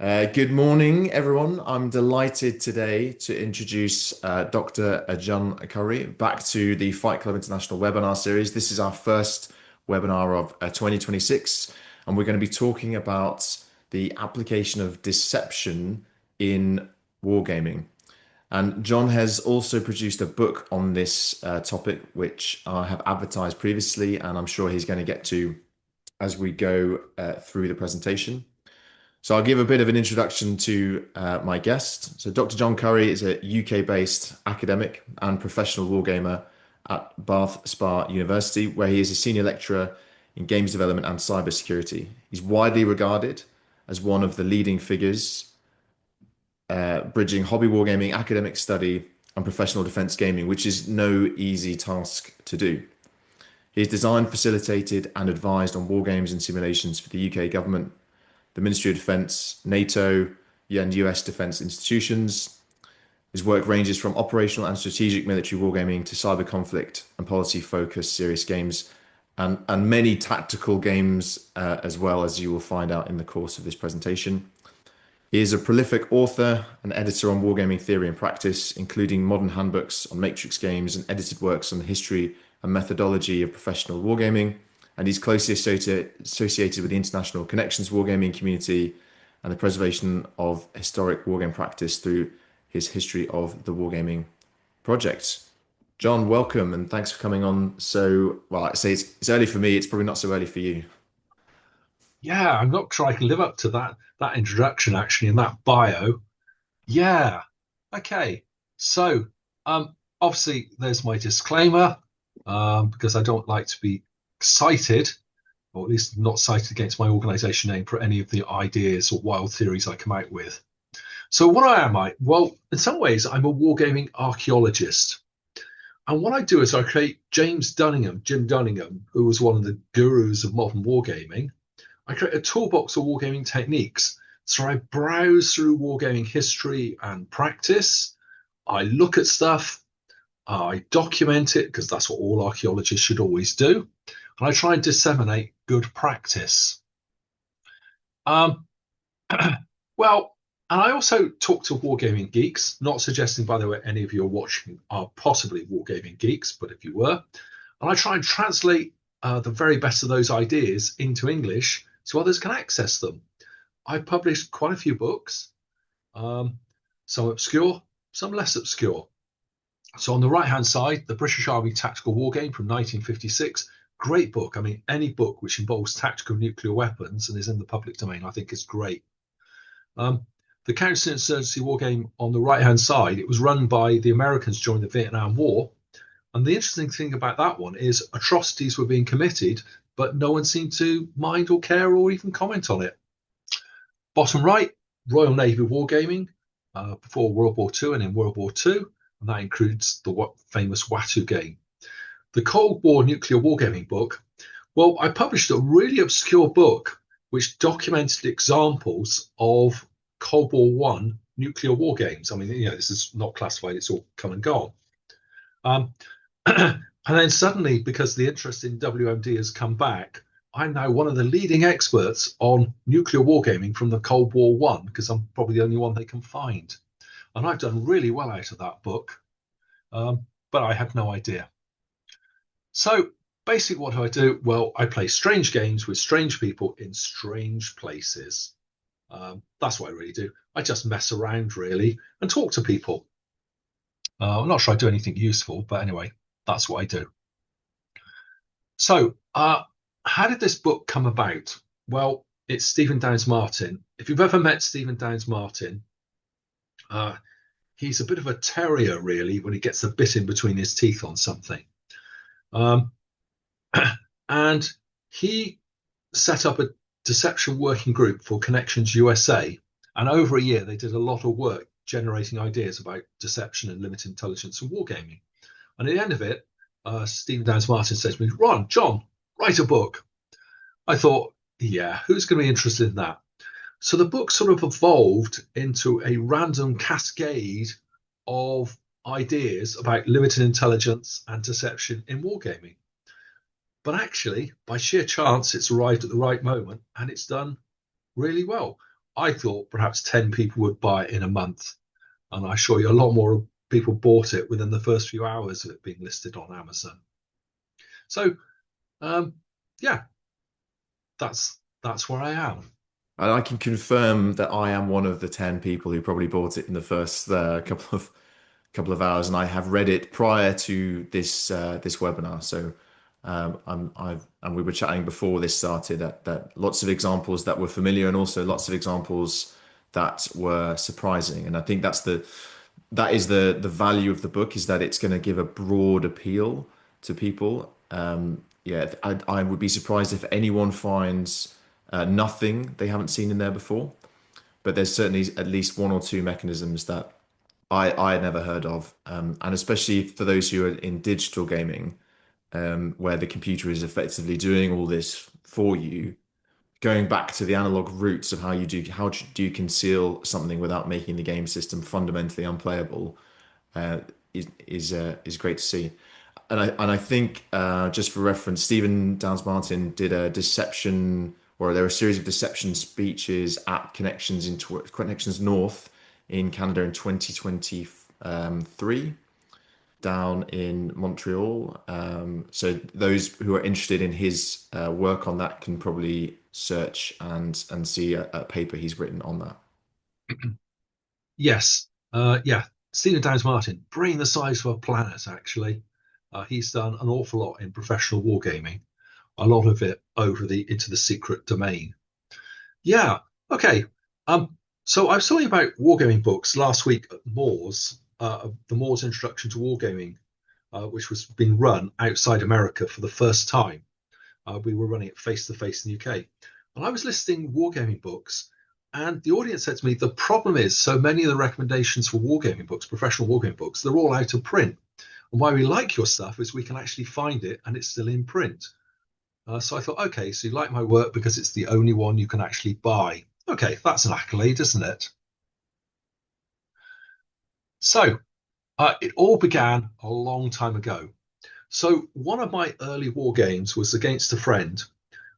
Good morning, everyone. I'm delighted today to introduce Dr. John Curry back to the Fight Club International webinar series. This is our first webinar of 2026, and we're going to be talking about the application of deception in wargaming. And John has also produced a book on this topic, which I have advertised previously, and I'm sure he's going to get to as we go through the presentation. So I'll give a bit of an introduction to my guest. So Dr. John Curry is a UK-based academic and professional wargamer at Bath Spa University, where he is a senior lecturer in games development and cybersecurity. He's widely regarded as one of the leading figures bridging hobby wargaming, academic study, and professional defense gaming, which is no easy task to do. He has designed, facilitated, and advised on wargames and simulations for the UK government, the Ministry of Defence, NATO, and US defence institutions. His work ranges from operational and strategic military wargaming to cyber conflict and policy-focused serious games, and many tactical games as well, as you will find out in the course of this presentation. He is a prolific author and editor on wargaming theory and practice, including modern handbooks on matrix games and edited works on the history and methodology of professional wargaming. And he's closely associated with the international connections wargaming community and the preservation of historic wargame practice through his history of the wargaming project. John, welcome and thanks for coming on. So, well, I say it's early for me. It's probably not so early for you. Yeah, I'm not sure I can live up to that introduction actually in that bio. Yeah. Okay. So, obviously there's my disclaimer, because I don't like to be cited, or at least not cited against my organization name for any of the ideas or wild theories I come out with. So what am I? Well, in some ways, I'm a wargaming archaeologist. And what I do is I create Jim Dunningham, who was one of the gurus of modern wargaming. I create a toolbox of wargaming techniques. So I browse through wargaming history and practice. I look at stuff. I document it, because that's what all archaeologists should always do. And I try and disseminate good practice. Um, well, and I also talk to wargaming geeks, not suggesting, by the way, any of you are watching are possibly wargaming geeks, but if you were. And I try and translate the very best of those ideas into English so others can access them. I've published quite a few books, some obscure, some less obscure. So on the right-hand side, the British Army Tactical Wargame from 1956. Great book. I mean, any book which involves tactical nuclear weapons and is in the public domain, I think is great. The counterinsurgency wargame on the right-hand side, it was run by the Americans during the Vietnam War. And the interesting thing about that one is atrocities were being committed, but no one seemed to mind or care or even comment on it. Bottom right, Royal Navy Wargaming before World War II and in World War II. And that includes the famous Watu game. The Cold War nuclear wargaming book. Well, I published a really obscure book which documented examples of Cold War One nuclear war games. I mean, this is not classified; it's all come and gone. And then suddenly, because the interest in WMD has come back, I'm now one of the leading experts on nuclear wargaming from the Cold War One, because I'm probably the only one they can find. And I've done really well out of that book, but I had no idea. So basically what do I do? Well, I play strange games with strange people in strange places. That's what I really do. I just mess around, really, and talk to people. I'm not sure I do anything useful, but anyway, that's what I do. So how did this book come about? Well, it's Stephen Downes Martin. If you've ever met Stephen Downes Martin, he's a bit of a terrier, really, when he gets a bit in between his teeth on something. And he set up a deception working group for Connections USA. And over a year, they did a lot of work generating ideas about deception and limited intelligence and wargaming. And at the end of it, Stephen Downes Martin says to me, John, write a book. I thought, yeah, who's going to be interested in that? So the book sort of evolved into a random cascade of ideas about limited intelligence and deception in wargaming. But actually, by sheer chance, it's arrived at the right moment and it's done really well. I thought perhaps 10 people would buy it in a month. And I assure you, a lot more people bought it within the first few hours of it being listed on Amazon. So, um, yeah, that's where I am. And I can confirm that I am one of the 10 people who probably bought it in the first couple of hours, and I have read it prior to this webinar. So and we were chatting before this started that lots of examples that were familiar and also lots of examples that were surprising. And I think that is the value of the book, is that it's going to give a broad appeal to people. Yeah, I would be surprised if anyone finds nothing they haven't seen in there before. But there's certainly at least one or two mechanisms that I had never heard of, and especially for those who are in digital gaming, where the computer is effectively doing all this for you, going back to the analog roots of how do you conceal something without making the game system fundamentally unplayable, uh, is great to see. And I think just for reference, Stephen Downes Martin did a deception, or there were a series of deception speeches at Connections North in Canada in 2023 down in Montreal. So those who are interested in his work on that can probably search and see a paper he's written on that. Yes, yeah, Stephen Downes Martin, brain the size of a planet, actually. He's done an awful lot in professional wargaming, a lot of it over the into the secret domain. Yeah, okay. So I was talking about wargaming books last week at Moores, the Moores Introduction to Wargaming, which was being run outside America for the first time. We were running it face to face in the UK. And I was listing wargaming books, and the audience said to me, the problem is so many of the recommendations for wargaming books, professional wargaming books, they're all out of print. And why we like your stuff is we can actually find it and it's still in print. So I thought, okay, so you like my work because it's the only one you can actually buy. Okay, that's an accolade, isn't it? So it all began a long time ago. So one of my early war games was against a friend,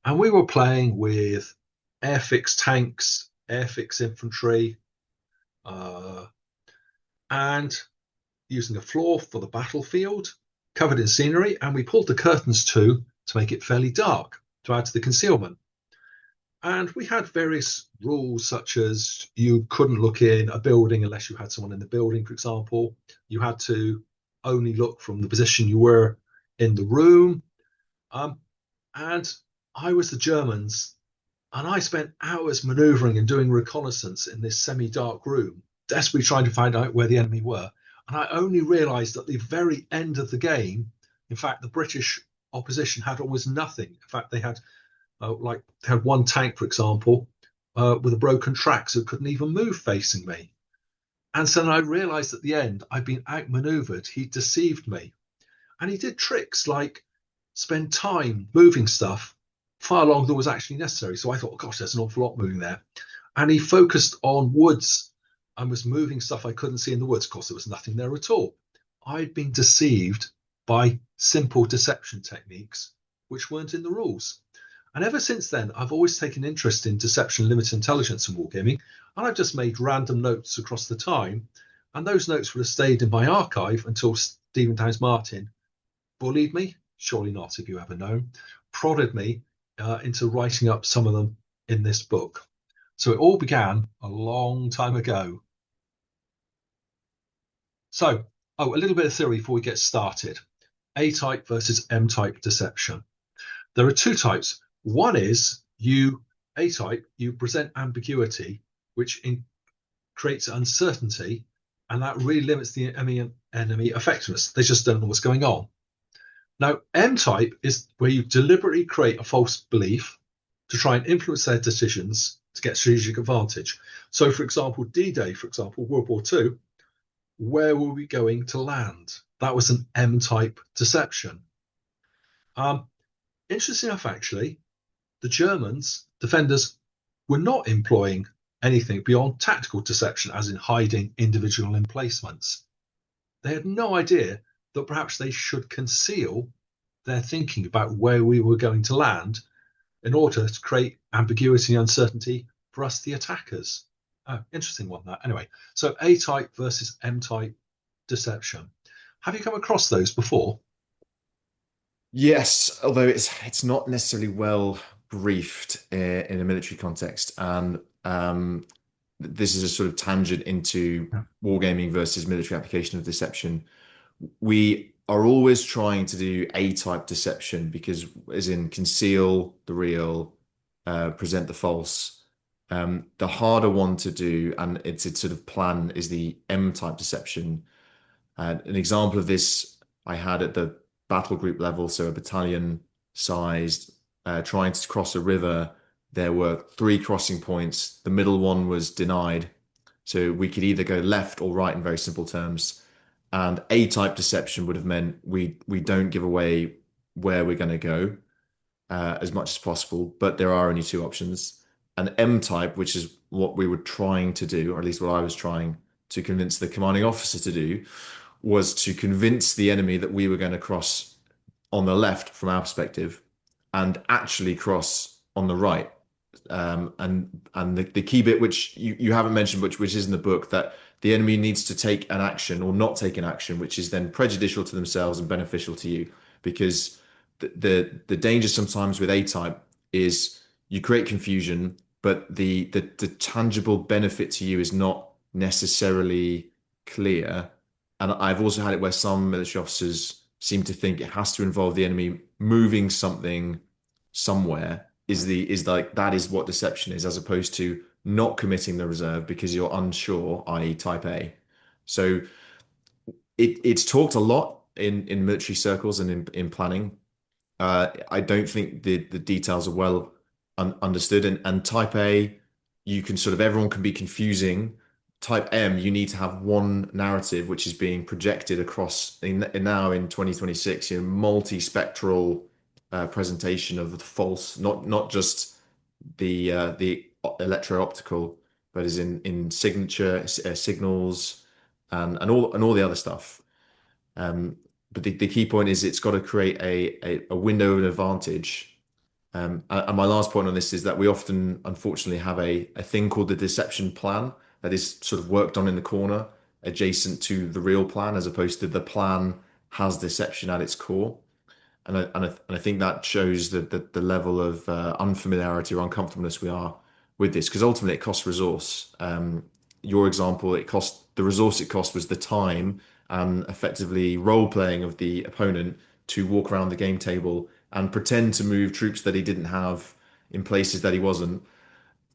and we were playing with Airfix tanks, Airfix infantry, uh, and using a floor for the battlefield, covered in scenery, and we pulled the curtains too to make it fairly dark to add to the concealment. And we had various rules, such as you couldn't look in a building unless you had someone in the building, for example. You had to only look from the position you were in the room. And I was the Germans, and I spent hours maneuvering and doing reconnaissance in this semi dark room, desperately trying to find out where the enemy were. And I only realized at the very end of the game, in fact, the British opposition had almost nothing. In fact, they had one tank, for example, with a broken track, so it couldn't even move facing me. And so then I realized at the end I'd been outmaneuvered. He deceived me, and he did tricks like spend time moving stuff far longer than was actually necessary. So I thought, oh, gosh, there's an awful lot moving there. And he focused on woods and was moving stuff I couldn't see in the woods. Of course, there was nothing there at all. I'd been deceived by simple deception techniques which weren't in the rules. And ever since then, I've always taken interest in deception, limited intelligence, and wargaming. And I've just made random notes across the time. And those notes would have stayed in my archive until Stephen Downes Martin bullied me, surely not, if you ever know, prodded me into writing up some of them in this book. So it all began a long time ago. So, a little bit of theory before we get started. A-type versus M-type deception. There are two types. One is A-type, you present ambiguity, which creates uncertainty, and that really limits the enemy effectiveness. They just don't know what's going on. Now, M-type is where you deliberately create a false belief to try and influence their decisions to get strategic advantage. So, for example, D-Day, for example, World War II, where were we going to land? That was an M-type deception. Interesting enough, actually, the Germans, defenders, were not employing anything beyond tactical deception, as in hiding individual emplacements. They had no idea that perhaps they should conceal their thinking about where we were going to land in order to create ambiguity and uncertainty for us, the attackers. Oh, interesting one that. Anyway, so A-type versus M-type deception. Have you come across those before? Yes, although it's not necessarily well briefed in a military context, and this is a sort of tangent into Yeah. wargaming versus military application of deception. We are always trying to do A-type deception because, as in conceal the real, present the false. The harder one to do, and it's sort of plan, is the M-type deception. An example of this I had at the battle group level, so a battalion sized, trying to cross a river. There were three crossing points. The middle one was denied. So we could either go left or right in very simple terms. And A-type deception would have meant we don't give away where we're going to go as much as possible, but there are only two options. And M-type, which is what we were trying to do, or at least what I was trying to convince the commanding officer to do, was to convince the enemy that we were going to cross on the left from our perspective and actually cross on the right. And the key bit which you haven't mentioned, which is in the book, that the enemy needs to take an action or not take an action, which is then prejudicial to themselves and beneficial to you. Because the danger sometimes with A-type is you create confusion, but the tangible benefit to you is not necessarily clear. And I've also had it where some military officers seem to think it has to involve the enemy moving something somewhere is like that is what deception is, as opposed to not committing the reserve because you're unsure, i.e. type A. So it's talked a lot in military circles and in planning. I don't think the details are well understood. And type A, you can sort of everyone can be confusing. Type M, you need to have one narrative which is being projected across now in 2026, multi-spectral presentation of the false, not just the electro-optical, but is in signature signals and all the other stuff. Um, but the key point is it's got to create a window of advantage. And my last point on this is that we often, unfortunately, have a thing called the deception plan that is sort of worked on in the corner, adjacent to the real plan, as opposed to the plan has deception at its core. And I think that shows the level of unfamiliarity or uncomfortableness we are with this, because ultimately it costs resource. Your example, the resource it cost was the time and effectively role playing of the opponent to walk around the game table and pretend to move troops that he didn't have in places that he wasn't.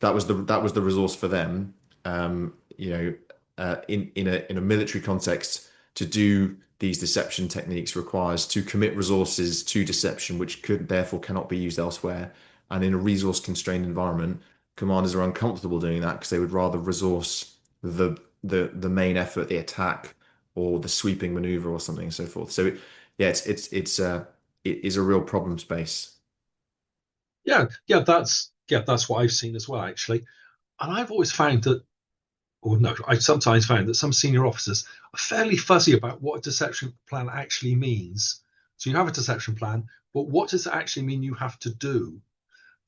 That was the resource for them. In a military context, to do these deception techniques requires to commit resources to deception, which could therefore cannot be used elsewhere. And in a resource constrained environment, commanders are uncomfortable doing that because they would rather resource the main effort, the attack, or the sweeping maneuver, or something and so forth. So yeah, it is a real problem space. Yeah, that's what I've seen as well, actually. And I've always found that, or no, I've sometimes found that some senior officers are fairly fuzzy about what a deception plan actually means. So you have a deception plan, but what does it actually mean you have to do?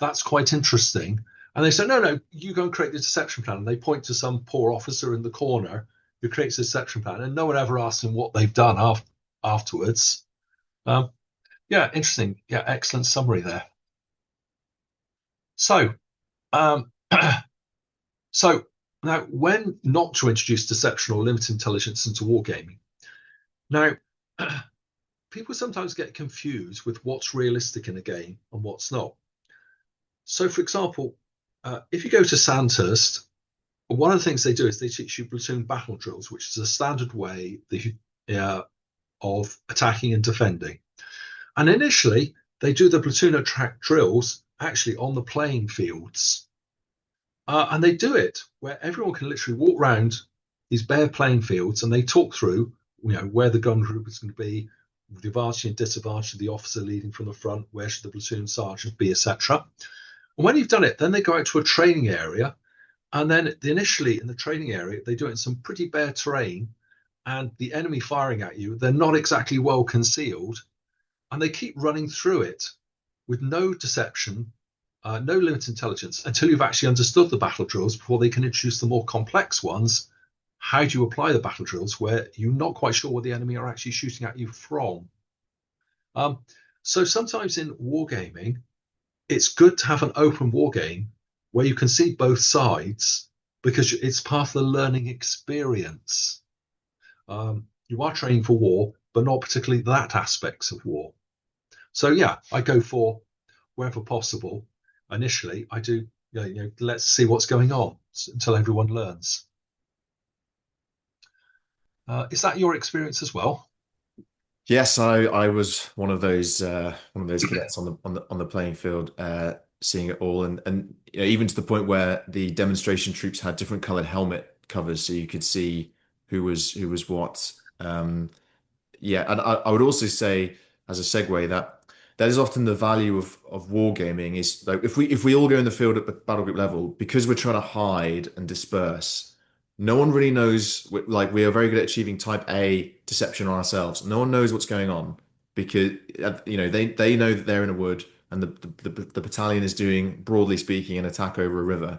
That's quite interesting. And they say, no, no, you go and create the deception plan. And they point to some poor officer in the corner who creates a deception plan, and no one ever asks them what they've done afterwards. Um, yeah, interesting. Yeah, excellent summary there. So, um, so now when not to introduce deception or limited intelligence into wargaming. Now, people sometimes get confused with what's realistic in a game and what's not. So, for example, if you go to Sandhurst, one of the things they do is they teach you platoon battle drills, which is a standard way of attacking and defending. And initially, they do the platoon attack drills actually on the playing fields. And they do it where everyone can literally walk around these bare playing fields and they talk through, where the gun group is going to be, the advantage and disadvantage of the officer leading from the front, where should the platoon sergeant be, etc. And when you've done it, then they go out to a training area. And then initially in the training area, they do it in some pretty bare terrain and the enemy firing at you, they're not exactly well concealed. And they keep running through it with no deception, no limit intelligence until you've actually understood the battle drills before they can introduce the more complex ones. How do you apply the battle drills where you're not quite sure where the enemy are actually shooting at you from? Um, so sometimes in wargaming, it's good to have an open wargame where you can see both sides because it's part of the learning experience. You are training for war, but not particularly that aspects of war. So yeah, I go for wherever possible. Initially, I do. Let's see what's going on until everyone learns. Is that your experience as well? Yes, I was one of those cadets on the playing field, seeing it all, and you know, even to the point where the demonstration troops had different colored helmet covers, so you could see who was what. Yeah, and I would also say, as a segue, that that is often the value of wargaming is like if we all go in the field at the battle group level, because we're trying to hide and disperse, no one really knows. Like we are very good at achieving type A deception on ourselves. No one knows what's going on because you know they know that they're in a wood and the battalion is doing, broadly speaking, an attack over a river,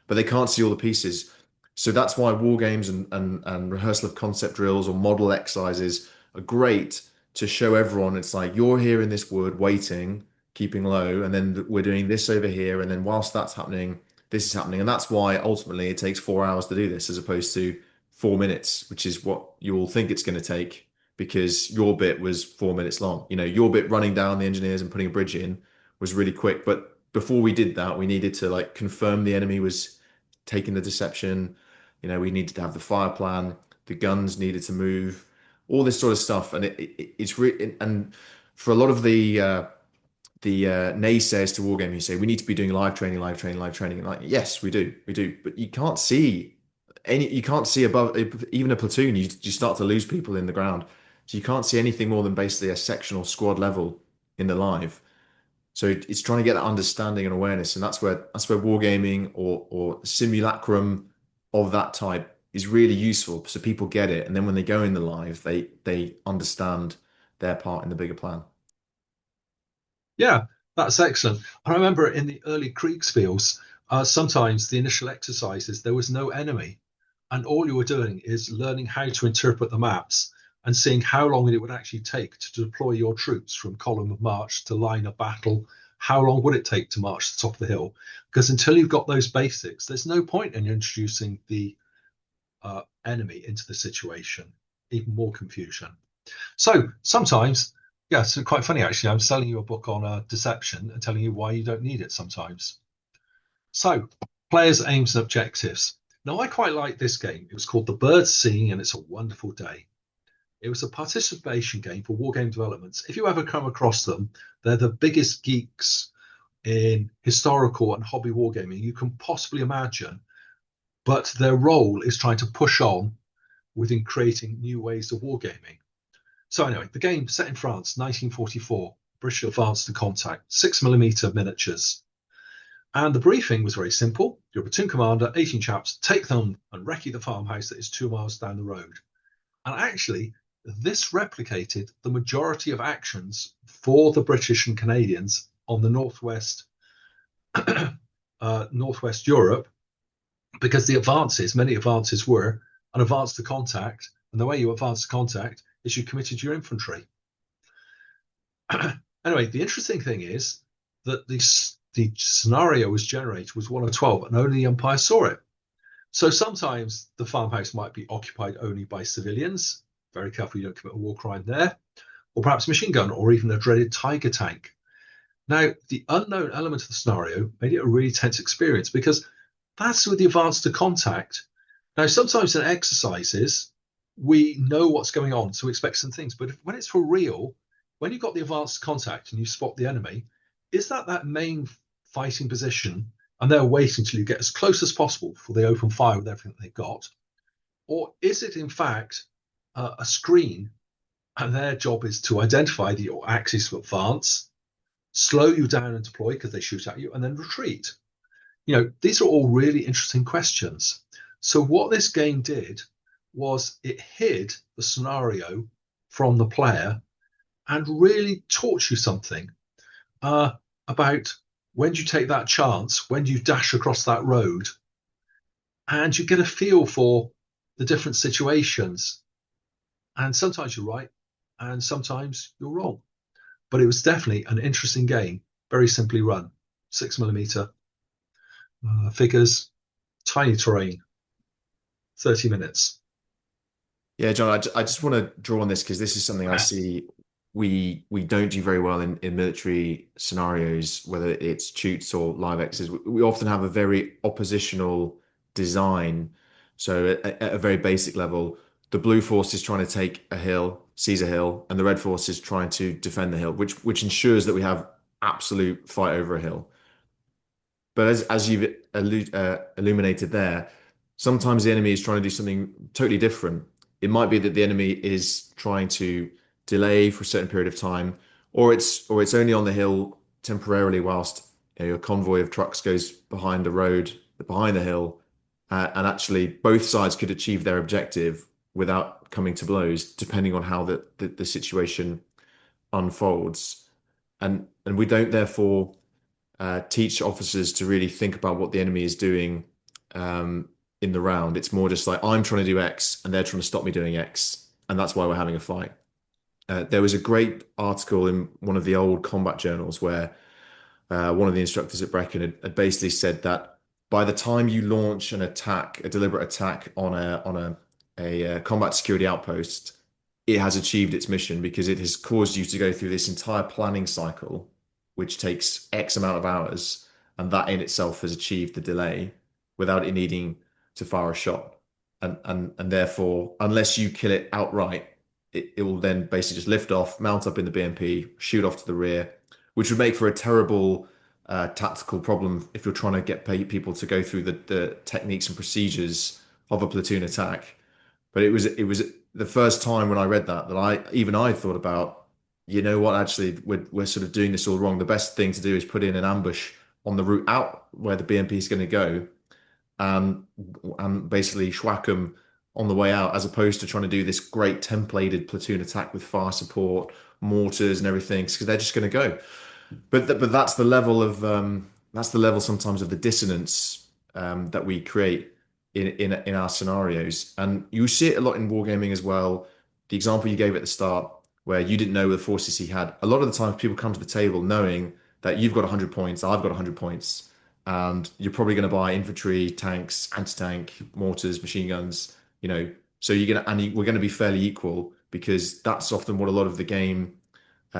but they can't see all the pieces. So that's why war games and rehearsal of concept drills or model exercises are great to show everyone. It's like you're here in this wood waiting, keeping low, and then we're doing this over here, and then whilst that's happening, this is happening. And that's why ultimately it takes 4 hours to do this as opposed to 4 minutes, which is what you all think it's going to take because your bit was 4 minutes long. You know, your bit running down the engineers and putting a bridge in was really quick. But before we did that, we needed to like confirm the enemy was taking the deception. You know, we needed to have the fire plan, the guns needed to move, all this sort of stuff. And it's really, and for a lot of the naysayers to wargaming, you say we need to be doing live training, live training, live training. And like, yes, we do, but you can't see above even a platoon. You start to lose people in the ground, so you can't see anything more than basically a section or squad level in the live. So it's trying to get that understanding and awareness, and that's where wargaming or simulacrum of that type is really useful, so people get it, and then when they go in the live, they understand their part in the bigger plan. Yeah, that's excellent. I remember in the early Kriegsspiels, sometimes the initial exercises, there was no enemy. And all you were doing is learning how to interpret the maps and seeing how long it would actually take to deploy your troops from column of march to line of battle. How long would it take to march to the top of the hill? Because until you've got those basics, there's no point in introducing the enemy into the situation, even more confusion. So sometimes, yeah, it's quite funny actually. I'm selling you a book on deception and telling you why you don't need it sometimes. So, players' aims and objectives. Now, I quite like this game. It was called The Birds Singing and It's a Wonderful Day. It was a participation game for wargame developments. If you ever come across them, they're the biggest geeks in historical and hobby wargaming you can possibly imagine. But their role is trying to push on within creating new ways of wargaming. So anyway, the game set in France, 1944, British advanced to contact, 6mm miniatures. And the briefing was very simple. Your platoon commander, 18 chaps, take them and recce the farmhouse that is 2 miles down the road. And actually, this replicated the majority of actions for the British and Canadians on the northwest, northwest Europe, because the advances, many advances were an advance to contact. And the way you advance to contact is you committed your infantry. Anyway, the interesting thing is that the scenario was generated was one of 12 and only the Empire saw it. So sometimes the farmhouse might be occupied only by civilians. Very careful you don't commit a war crime there. Or perhaps machine gun or even a dreaded Tiger tank. Now, the unknown element of the scenario made it a really tense experience because that's with the advance to contact. Now, sometimes in exercises, we know what's going on, so we expect some things. But when it's for real, when you've got the advanced contact and you spot the enemy, is that main fighting position and they're waiting until you get as close as possible before they open fire with everything they've got? Or is it, in fact, a screen and their job is to identify your axis of advance, slow you down and deploy because they shoot at you, and then retreat? These are all really interesting questions. So what this game did was it hid the scenario from the player and really taught you something about when do you take that chance? When do you dash across that road? And you get a feel for the different situations. And sometimes you're right, and sometimes you're wrong. But it was definitely an interesting game, very simply run, 6mm figures, tiny terrain, 30 minutes. Yeah, John, I just want to draw on this because this is something I see we don't do very well in military scenarios, whether it's shoots or live X's. We often have a very oppositional design. So at a very basic level, the blue force is trying to take a hill, seize a hill, and the red force is trying to defend the hill, which ensures that we have absolute fight over a hill. But as you've illuminated there, sometimes the enemy is trying to do something totally different. It might be that the enemy is trying to delay for a certain period of time, or it's only on the hill temporarily whilst a convoy of trucks goes behind the road, behind the hill, and actually both sides could achieve their objective without coming to blows, depending on how the situation unfolds. And we don't therefore teach officers to really think about what the enemy is doing in the round. It's more just like I'm trying to do X and they're trying to stop me doing X, and that's why we're having a fight. There was a great article in one of the old combat journals where one of the instructors at Brecon had basically said that by the time you launch an attack, a deliberate attack on a combat security outpost, it has achieved its mission because it has caused you to go through this entire planning cycle, which takes X amount of hours, and that in itself has achieved the delay without it needing to fire a shot. And therefore, unless you kill it outright, it will then basically just lift off, mount up in the BMP, shoot off to the rear, which would make for a terrible tactical problem if you're trying to get people to go through the techniques and procedures of a platoon attack. But it was the first time when I read that I thought about, you know what, actually we're sort of doing this all wrong. The best thing to do is put in an ambush on the route out where the BMP is going to go, and basically schwack them on the way out, as opposed to trying to do this great templated platoon attack with fire support, mortars, and everything, because they're just going to go. But that's the level sometimes of the dissonance that we create in our scenarios, and you see it a lot in wargaming as well. The example you gave at the start, where you didn't know the forces he had. A lot of the time, people come to the table knowing that you've got 100 points, I've got 100 points, and you're probably going to buy infantry, tanks, anti-tank, mortars, machine guns. So we're going to be fairly equal because that's often what a lot of the game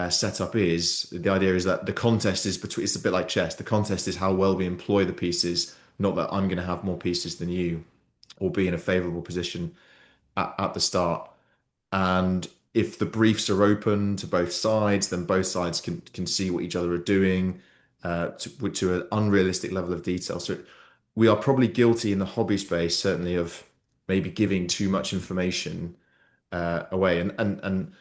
setup is. The idea is that the contest is between, it's a bit like chess. The contest is how well we employ the pieces, not that I'm going to have more pieces than you or be in a favorable position at the start. And if the briefs are open to both sides, then both sides can see what each other are doing to an unrealistic level of detail. So we are probably guilty in the hobby space, certainly, of maybe giving too much information away. And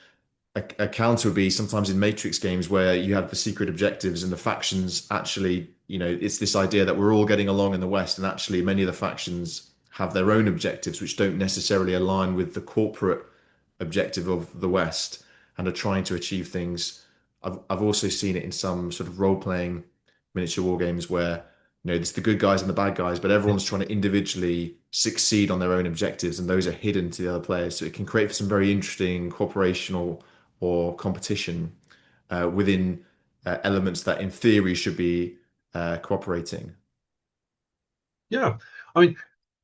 a counter would be sometimes in Matrix games where you have the secret objectives and the factions actually, it's this idea that we're all getting along in the West, and actually many of the factions have their own objectives which don't necessarily align with the corporate objective of the West and are trying to achieve things. I've also seen it in some sort of role-playing miniature war games where it's the good guys and the bad guys, but everyone's trying to individually succeed on their own objectives, and those are hidden to the other players. So it can create some very interesting cooperation or competition within elements that, in theory, should be cooperating. Yeah. I mean,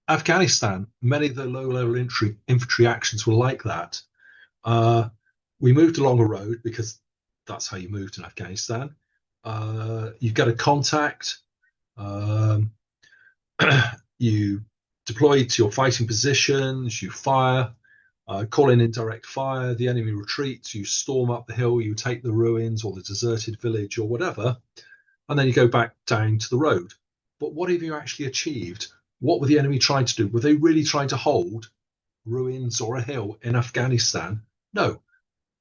Afghanistan, many of the low-level infantry actions were like that. We moved along a road because that's how you moved in Afghanistan. You get a contact, um, you deploy to your fighting positions, you fire, call in indirect fire, the enemy retreats, you storm up the hill, you take the ruins or the deserted village or whatever, and then you go back down to the road. But what have you actually achieved? What were the enemy trying to do? Were they really trying to hold ruins or a hill in Afghanistan? No,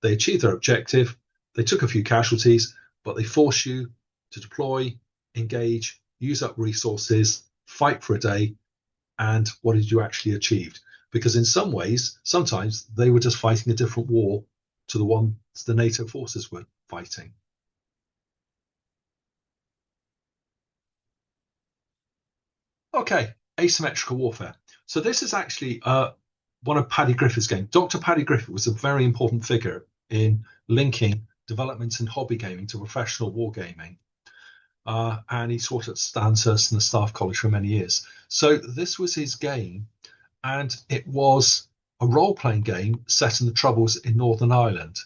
they achieved their objective. They took a few casualties, but they force you to deploy, engage, use up resources, fight for a day. And what did you actually achieve? Because in some ways, sometimes they were just fighting a different war to the one the NATO forces were fighting. Okay, asymmetrical warfare. So this is actually one of Paddy Griffith's games. Dr. Paddy Griffith was a very important figure in linking developments in hobby gaming to professional wargaming. And he taught at Stanshurst and the Staff College for many years. So this was his game, and it was a role-playing game set in the Troubles in Northern Ireland.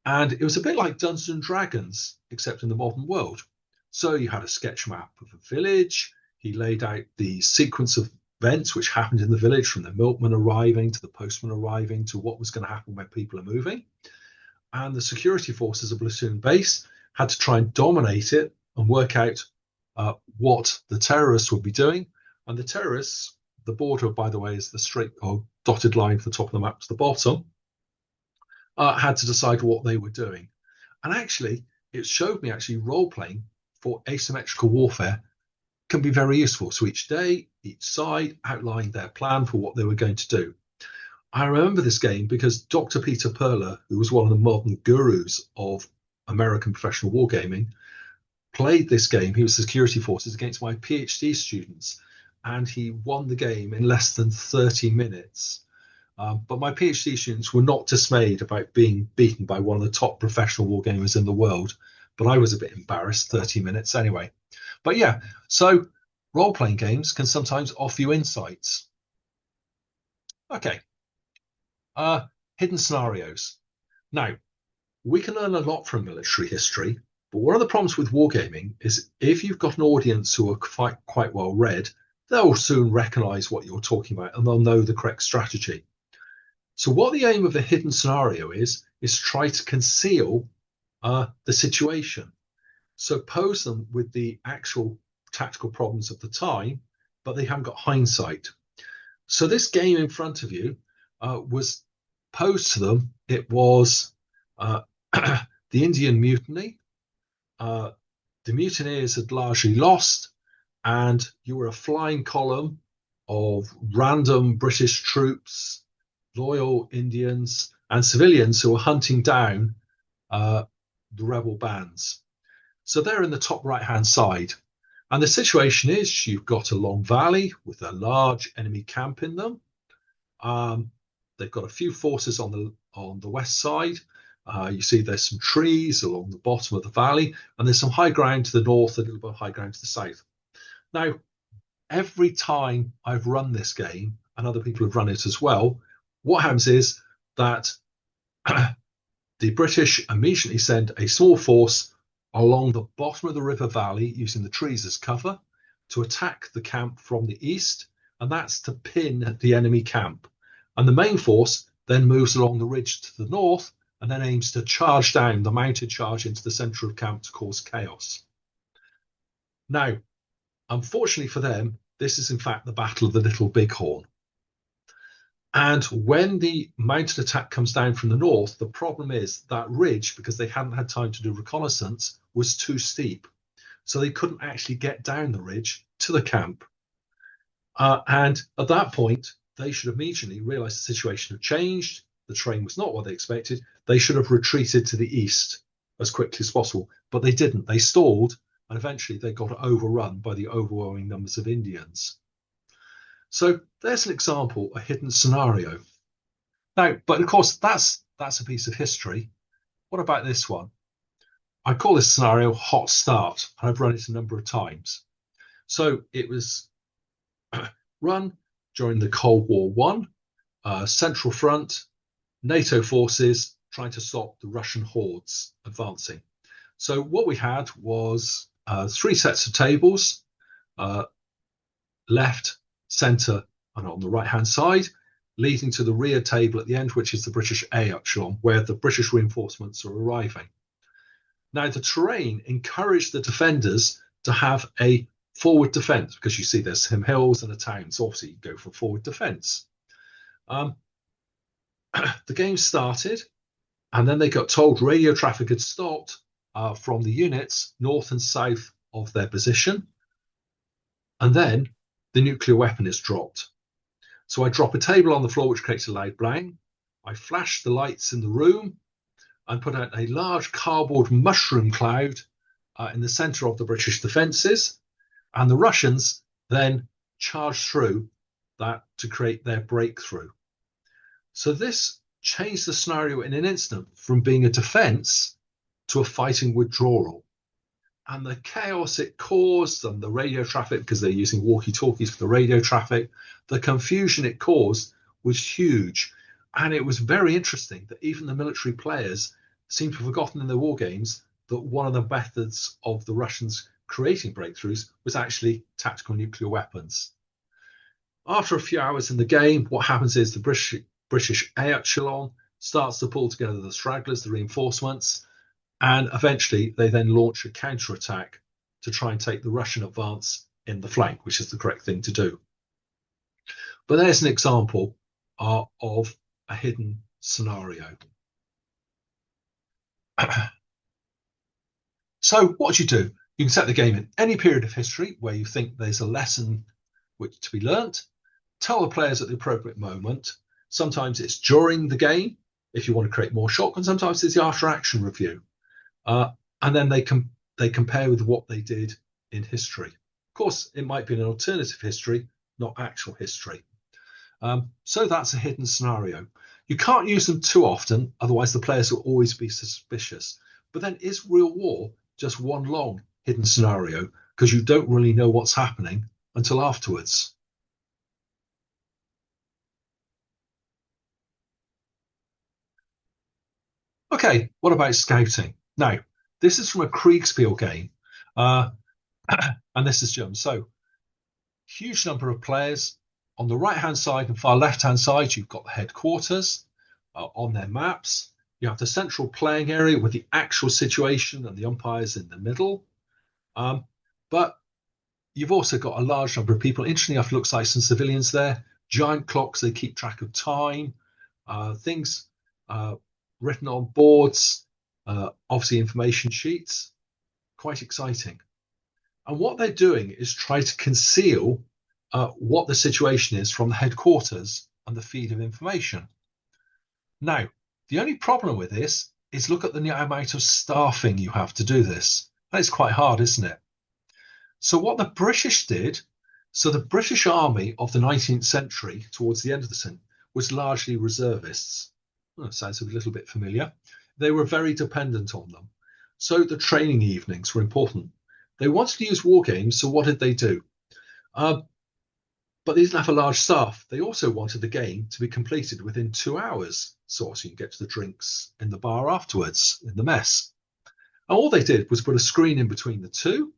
And it was a bit like Dungeons and Dragons, except in the modern world. So you had a sketch map of a village. He laid out the sequence of events which happened in the village, from the milkman arriving to the postman arriving to what was going to happen when people are moving. And the security forces of Platoon Base had to try and dominate it and work out what the terrorists would be doing. And the terrorists, the border, by the way, is the straight or dotted line from the top of the map to the bottom, had to decide what they were doing. And actually, it showed me actually role-playing for asymmetrical warfare can be very useful. So each day, each side outlined their plan for what they were going to do. I remember this game because Dr. Peter Perler, who was one of the modern gurus of American professional wargaming, played this game. He was security forces against my PhD students, and he won the game in less than 30 minutes. But my PhD students were not dismayed about being beaten by one of the top professional wargamers in the world. But I was a bit embarrassed, 30 minutes anyway. But yeah, so role-playing games can sometimes offer you insights. Okay, hidden scenarios. Now, we can learn a lot from military history, but one of the problems with wargaming is if you've got an audience who are quite well read, they'll soon recognize what you're talking about and they'll know the correct strategy. So what the aim of a hidden scenario is try to conceal the situation. So pose them with the actual tactical problems of the time, but they haven't got hindsight. So this game in front of you was posed to them. It was the Indian Mutiny. The mutineers had largely lost, and you were a flying column of random British troops, loyal Indians, and civilians who were hunting down the rebel bands. So they're in the top right-hand side. And the situation is you've got a long valley with a large enemy camp in them. They've got a few forces on the west side. You see there's some trees along the bottom of the valley, and there's some high ground to the north, a little bit of high ground to the south. Now, every time I've run this game, and other people have run it as well, what happens is that the British immediately send a small force along the bottom of the river valley using the trees as cover to attack the camp from the east, and that's to pin the enemy camp. And the main force then moves along the ridge to the north and then aims to charge down the mounted charge into the center of camp to cause chaos. Now, unfortunately for them, this is in fact the Battle of the Little Bighorn. And when the mounted attack comes down from the north, the problem is that ridge, because they hadn't had time to do reconnaissance, was too steep. So they couldn't actually get down the ridge to the camp. And at that point, they should immediately realize the situation had changed. The terrain was not what they expected. They should have retreated to the east as quickly as possible. But they didn't. They stalled, and eventually they got overrun by the overwhelming numbers of Indians. So there's an example, a hidden scenario. Now, but of course, that's a piece of history. What about this one? I call this scenario Hot Start, and I've run it a number of times. So it was run during the Cold War One, Central Front, NATO forces trying to stop the Russian hordes advancing. So what we had was 3 sets of tables, left, centre, and on the right-hand side, leading to the rear table at the end, which is the British A echelon, where the British reinforcements are arriving. Now, the terrain encouraged the defenders to have a forward defence, because you see there's some hills and a town, so obviously you go for forward defence. The game started, and then they got told radio traffic had stopped from the units north and south of their position, and then the nuclear weapon is dropped. So I drop a table on the floor, which creates a loud bang. I flash the lights in the room and put out a large cardboard mushroom cloud in the centre of the British defences. And the Russians then charge through that to create their breakthrough. So this changed the scenario in an instant from being a defense to a fighting withdrawal. And the chaos it caused, and the radio traffic, because they're using walkie-talkies for the radio traffic, the confusion it caused was huge. And it was very interesting that even the military players seemed to have forgotten in their war games that one of the methods of the Russians creating breakthroughs was actually tactical nuclear weapons. After a few hours in the game, what happens is the British echelon starts to pull together the stragglers, the reinforcements, and eventually they then launch a counterattack to try and take the Russian advance in the flank, which is the correct thing to do. But there's an example of a hidden scenario. So what do? You can set the game in any period of history where you think there's a lesson which to be learnt. Tell the players at the appropriate moment. Sometimes it's during the game if you want to create more shock, and sometimes it's the after action review. And then they compare with what they did in history. Of course, it might be an alternative history, not actual history. So that's a hidden scenario. You can't use them too often, otherwise the players will always be suspicious. But then is real war just one long hidden scenario because you don't really know what's happening until afterwards? Okay, what about scouting? Now, this is from a Kriegspiel game, and this is German. So, huge number of players. On the right-hand side and far left-hand side, you've got the headquarters on their maps. You have the central playing area with the actual situation and the umpires in the middle. But you've also got a large number of people. Interestingly enough, looks like some civilians there. Giant clocks, they keep track of time. Things written on boards, obviously information sheets. Quite exciting. And what they're doing is try to conceal what the situation is from the headquarters and the feed of information. Now, the only problem with this is look at the amount of staffing you have to do this. That's quite hard, isn't it? So what the British did, so the British Army of the 19th century, towards the end of the century, was largely reservists. Oh, sounds a little bit familiar. They were very dependent on them. So the training evenings were important. They wanted to use war games, so what did they do? But they didn't have a large staff. They also wanted the game to be completed within 2 hours, so you can get to the drinks in the bar afterwards, in the mess. And all they did was put a screen in between the two.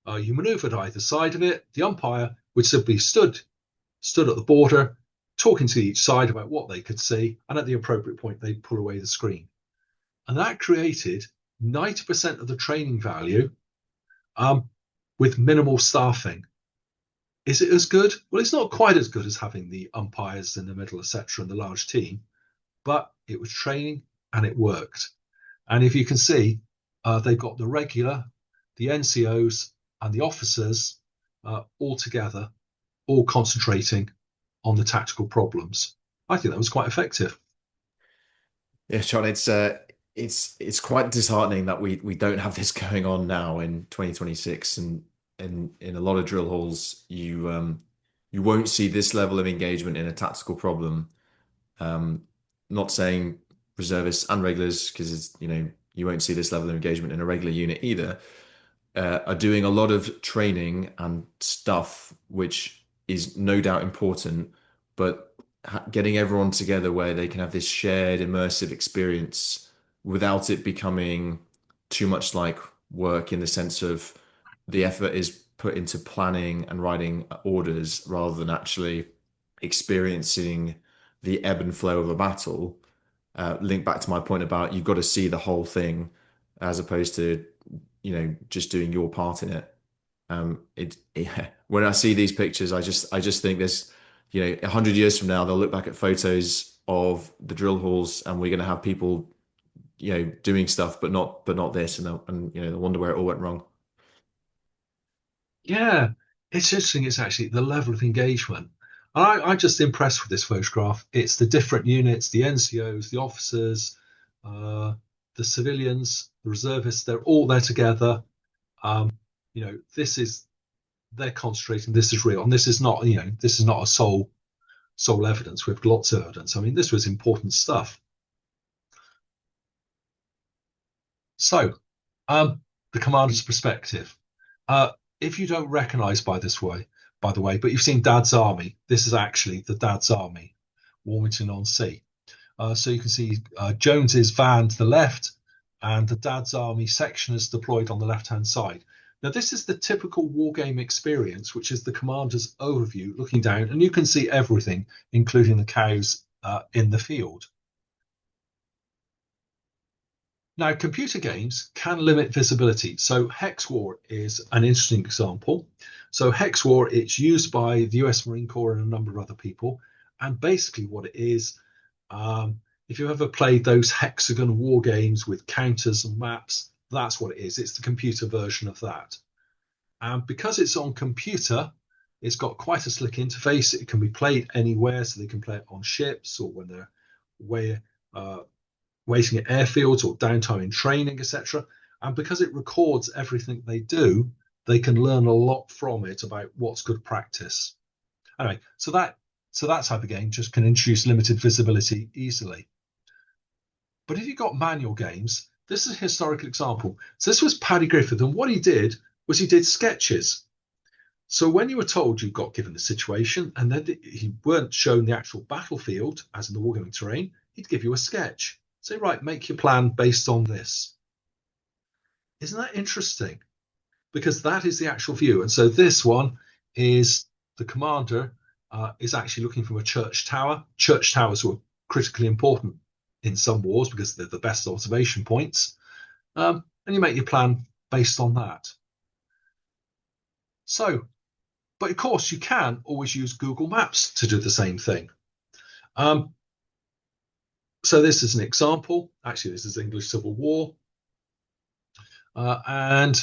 You manoeuvred either side of it. The umpire would simply stood at the border, talking to each side about what they could see, and at the appropriate point, they'd pull away the screen. And that created 90% of the training value with minimal staffing. Is it as good? Well, it's not quite as good as having the umpires in the middle, etc., and the large team, but it was training and it worked. And if you can see, they've got the regular, the NCOs, and the officers all together, all concentrating on the tactical problems. I think that was quite effective. Yeah, John, it's quite disheartening that we don't have this going on now in 2026, and in a lot of drill halls you won't see this level of engagement in a tactical problem. Not saying reservists and regulars, because it's, you won't see this level of engagement in a regular unit either. Are doing a lot of training and stuff, which is no doubt important, but getting everyone together where they can have this shared immersive experience without it becoming too much like work, in the sense of the effort is put into planning and writing orders rather than actually experiencing the ebb and flow of a battle. Link back to my point about you've got to see the whole thing as opposed to just doing your part in it. When I see these pictures, I just think there's 100 years from now they'll look back at photos of the drill halls and we're going to have people doing stuff but not this, and they'll wonder where it all went wrong. Yeah, it's interesting. It's actually the level of engagement. I'm just impressed with this photograph. It's the different units, the NCOs, the officers, the civilians, the reservists. They're all there together. This is they're concentrating this is real, and this is not, this is not a sole evidence. We've lots of evidence. I mean, this was important stuff. So, the commander's perspective. If you don't recognise by the way, but you've seen Dad's Army, this is actually the Dad's Army, Warmington-on-Sea. So you can see Jones's van to the left, and the Dad's Army section is deployed on the left-hand side. Now, this is the typical wargame experience, which is the commander's overview, looking down, and you can see everything, including the cows in the field. Now, computer games can limit visibility. So Hex War is an interesting example. So Hex War, it's used by the US Marine Corps and a number of other people. And basically what it is, if you've ever played those hexagon war games with counters and maps, that's what it is. It's the computer version of that. And because it's on computer, it's got quite a slick interface. It can be played anywhere, so they can play it on ships or when they're waiting at airfields or downtime in training, etc. And because it records everything they do, they can learn a lot from it about what's good practice. Anyway, so that type of game just can introduce limited visibility easily. But if you've got manual games, this is a historical example. So this was Paddy Griffith, and what he did was he did sketches. So when you were told you got given the situation, and then he weren't shown the actual battlefield, as in the wargaming terrain, he'd give you a sketch. Say, right, make your plan based on this. Isn't that interesting? Because that is the actual view. And so this one is the commander is actually looking from a church tower. Church towers were critically important in some wars because they're the best observation points. And you make your plan based on that. So, but of course, you can always use Google Maps to do the same thing. So this is an example. Actually, this is the English Civil War. And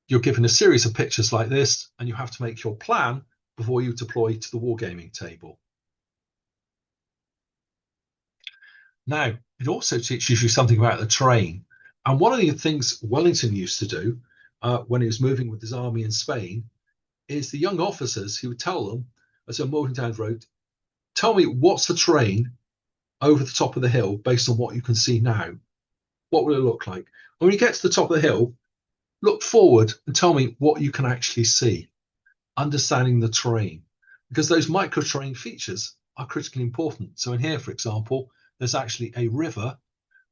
you're given a series of pictures like this, and you have to make your plan before you deploy to the wargaming table. Now, it also teaches you something about the terrain. And one of the things Wellington used to do when he was moving with his army in Spain is the young officers, he would tell them, as they're moving down the road, tell me what's the terrain over the top of the hill based on what you can see now. What will it look like? When you get to the top of the hill, look forward and tell me what you can actually see, understanding the terrain, because those micro terrain features are critically important. So in here, for example, there's actually a river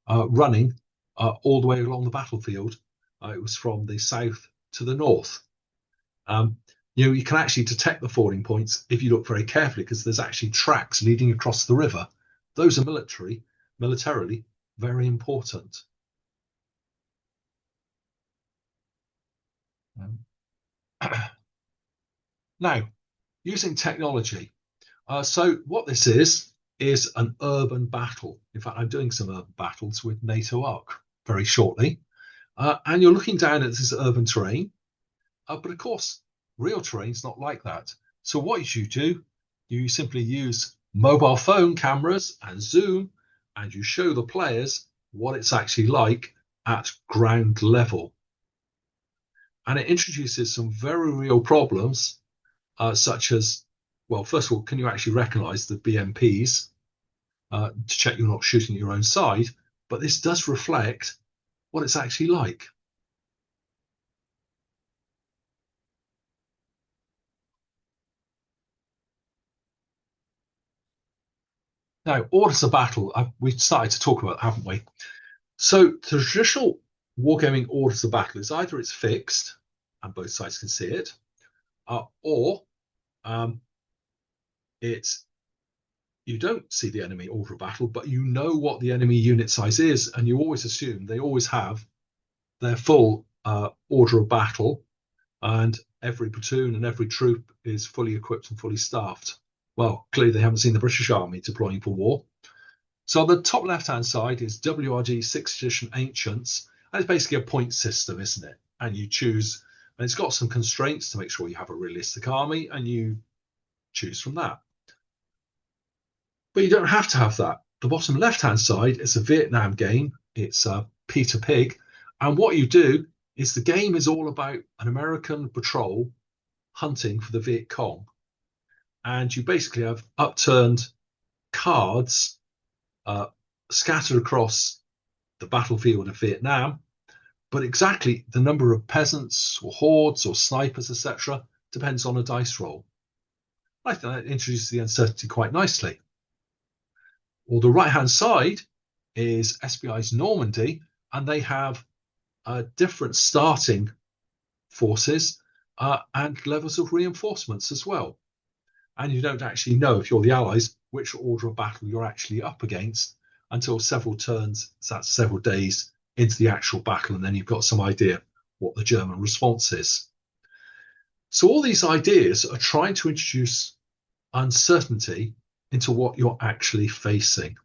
running all the way along the battlefield. It was from the south to the north. You can actually detect the fording points if you look very carefully, because there's actually tracks leading across the river. Those are militarily very important. Now, using technology. So what this is an urban battle. In fact, I'm doing some urban battles with NATO Arc very shortly. And you're looking down at this urban terrain. But of course, real terrain's not like that. So what you do, you simply use mobile phone cameras and zoom, and you show the players what it's actually like at ground level. And it introduces some very real problems, such as, well, first of all, can you actually recognize the BMPs to check you're not shooting your own side? But this does reflect what it's actually like. Now, orders of battle, we've started to talk about, haven't we? So the traditional wargaming orders of battle is either it's fixed, and both sides can see it, or it's you don't see the enemy order of battle, but you know what the enemy unit size is, and you always assume they always have their full order of battle, and every platoon and every troop is fully equipped and fully staffed. Well, clearly they haven't seen the British Army deploying for war. So on the top left-hand side is WRG 6th edition Ancients, and it's basically a point system, isn't it? And you choose, and it's got some constraints to make sure you have a realistic army, and you choose from that. But you don't have to have that. The bottom left-hand side is a Vietnam game. It's Peter Pig. And what you do is the game is all about an American patrol hunting for the Viet Cong, and you basically have upturned cards uh, scattered across the battlefield of Vietnam, but exactly the number of peasants or hordes or snipers, etc., depends on a dice roll. I think that introduces the uncertainty quite nicely. Well, the right-hand side is SBI's Normandy, and they have different starting forces and levels of reinforcements as well. And you don't actually know, if you're the Allies, which order of battle you're actually up against until several turns, so that's several days into the actual battle, and then you've got some idea what the German response is. So all these ideas are trying to introduce uncertainty into what you're actually facing.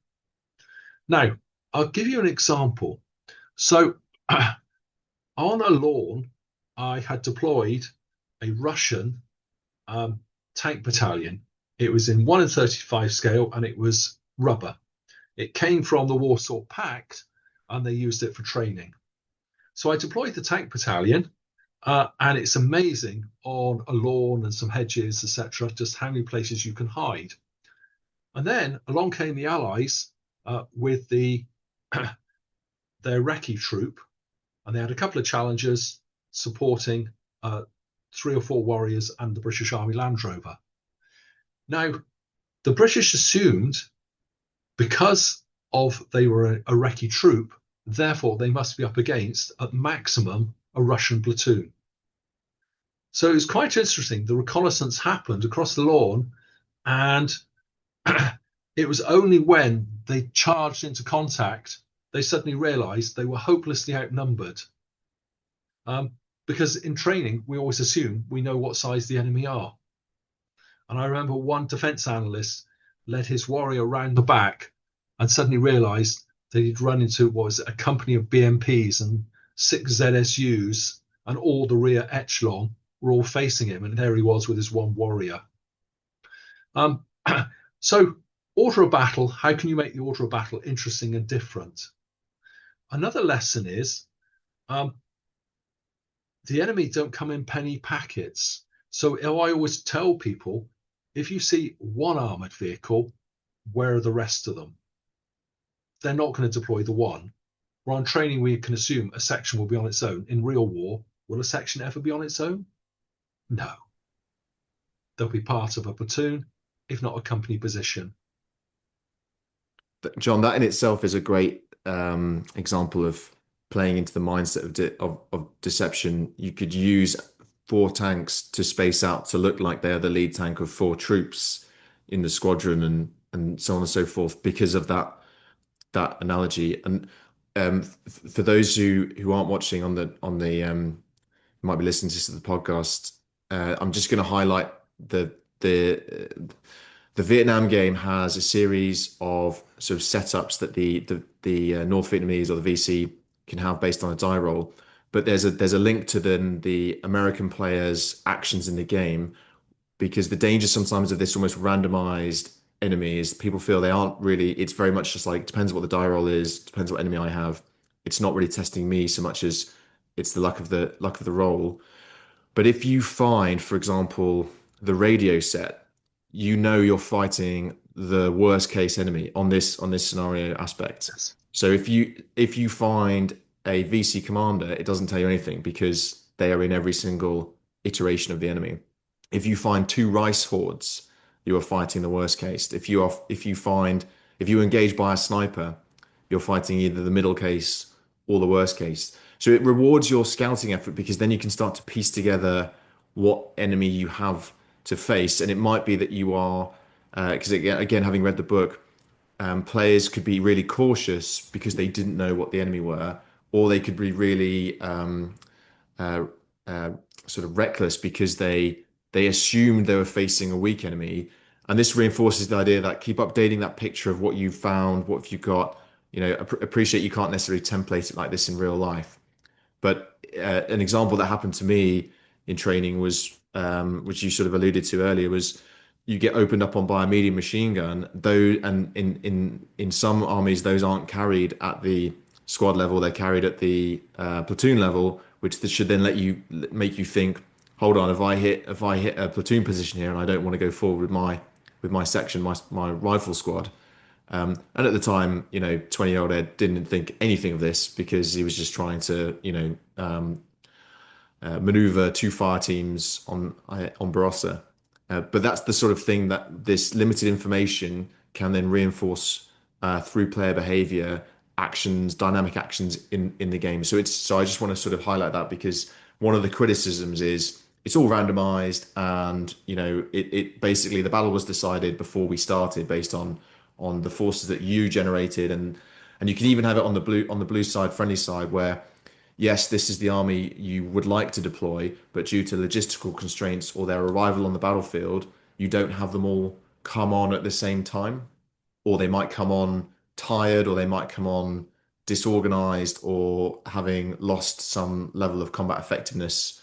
Now, I'll give you an example. So on a lawn, I had deployed a Russian tank battalion. It was in 1 in 35 scale, and it was rubber. It came from the Warsaw Pact, and they used it for training. So I deployed the tank battalion, and it's amazing on a lawn and some hedges, etc., just how many places you can hide. And then along came the Allies with their recce troop, and they had a couple of challengers supporting 3 or 4 warriors and the British Army Land Rover. Now, the British assumed because they were a recce troop, therefore they must be up against, at maximum, a Russian platoon. So it was quite interesting. The reconnaissance happened across the lawn, and it was only when they charged into contact they suddenly realized they were hopelessly outnumbered. Because in training, we always assume we know what size the enemy are. And I remember one defense analyst led his warrior round the back and suddenly realized that he'd run into what was it, a company of BMPs and 6 ZSUs, and all the rear echelon were all facing him, and there he was with his one warrior. So order of battle, how can you make the order of battle interesting and different? Another lesson is the enemy don't come in penny packets. So I always tell people, if you see one armored vehicle, where are the rest of them? They're not going to deploy the one. Where on training, we can assume a section will be on its own. In real war, will a section ever be on its own? No. They'll be part of a platoon, if not a company position. John, that in itself is a great example of playing into the mindset of deception. You could use 4 tanks to space out to look like they are the lead tank of 4 troops in the squadron, and so on and so forth, because of that analogy. And for those who aren't watching on the might be listening to the podcast, I'm just going to highlight the Vietnam game has a series of sort of setups that the North Vietnamese or the VC can have based on a die roll, but there's a link to the American players' actions in the game, because the danger sometimes of this almost randomized enemy is people feel they aren't really. It's very much just like, depends what the die roll is, depends what enemy I have. It's not really testing me so much as it's the luck of the roll. But if you find, for example, the radio set, you know you're fighting the worst case enemy on this scenario aspect. Yes. So if you find a VC commander, it doesn't tell you anything because they are in every single iteration of the enemy. If you find 2 rice hordes, you are fighting the worst case. If you engage by a sniper, you're fighting either the middle case or the worst case. So it rewards your scouting effort, because then you can start to piece together what enemy you have to face. And it might be that you are, because again, having read the book, players could be really cautious because they didn't know what the enemy were, or they could be really uh, sort of reckless because they assumed they were facing a weak enemy. And this reinforces the idea that keep updating that picture of what you've found, what have you got. Appreciate you can't necessarily template it like this in real life. But an example that happened to me in training was, which you sort of alluded to earlier, was you get opened up on by a medium machine gun. Though, and in some armies, those aren't carried at the squad level; they're carried at the platoon level, which should then make you think, hold on, if I hit a platoon position here and I don't want to go forward with my section, my rifle squad. And at the time, 20-year-old Ed didn't think anything of this because he was just trying to, maneuver two fire teams on Barossa. But that's the sort of thing that this limited information can then reinforce through player behavior, actions, dynamic actions in the game. So I just want to sort of highlight that because one of the criticisms is it's all randomized, and it basically the battle was decided before we started based on the forces that you generated, and you can even have it on the blue side, friendly side, where yes, this is the army you would like to deploy, but due to logistical constraints or their arrival on the battlefield, you don't have them all come on at the same time, or they might come on tired, or they might come on disorganized, or having lost some level of combat effectiveness,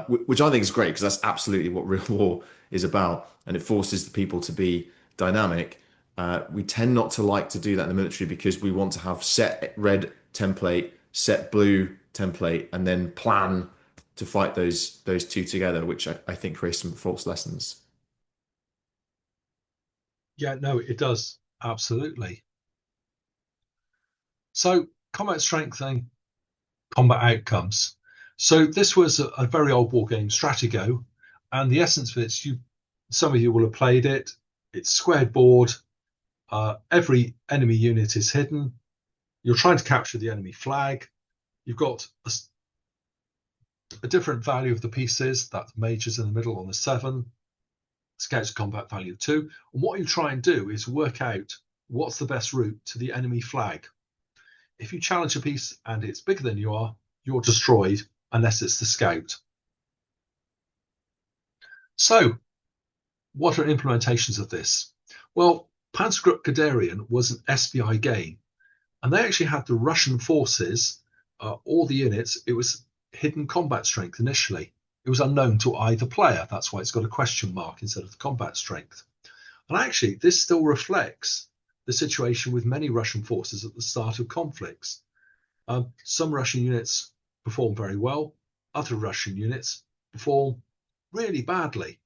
which I think is great because that's absolutely what real war is about, and it forces the people to be dynamic. We tend not to like to do that in the military because we want to have set red template, set blue template, and then plan to fight those two together, which I think creates some false lessons. Yeah, no, it does. Absolutely. So combat strengthening, combat outcomes. So this was a very old war game, Stratego, and the essence of it is some of you will have played it. It's squared board. Every enemy unit is hidden. You're trying to capture the enemy flag. You've got a different value of the pieces. That major's in the middle on the 7. Scouts combat value 2. And what you try and do is work out what's the best route to the enemy flag. If you challenge a piece and it's bigger than you are, you're destroyed unless it's the scout. So, what are implementations of this? Well, Panzergruppe Guderian was an SBI game, and they actually had the Russian forces, all the units. It was hidden combat strength initially. It was unknown to either player. That's why it's got a question mark instead of the combat strength. And actually, this still reflects the situation with many Russian forces at the start of conflicts. Some Russian units perform very well. Other Russian units perform really badly.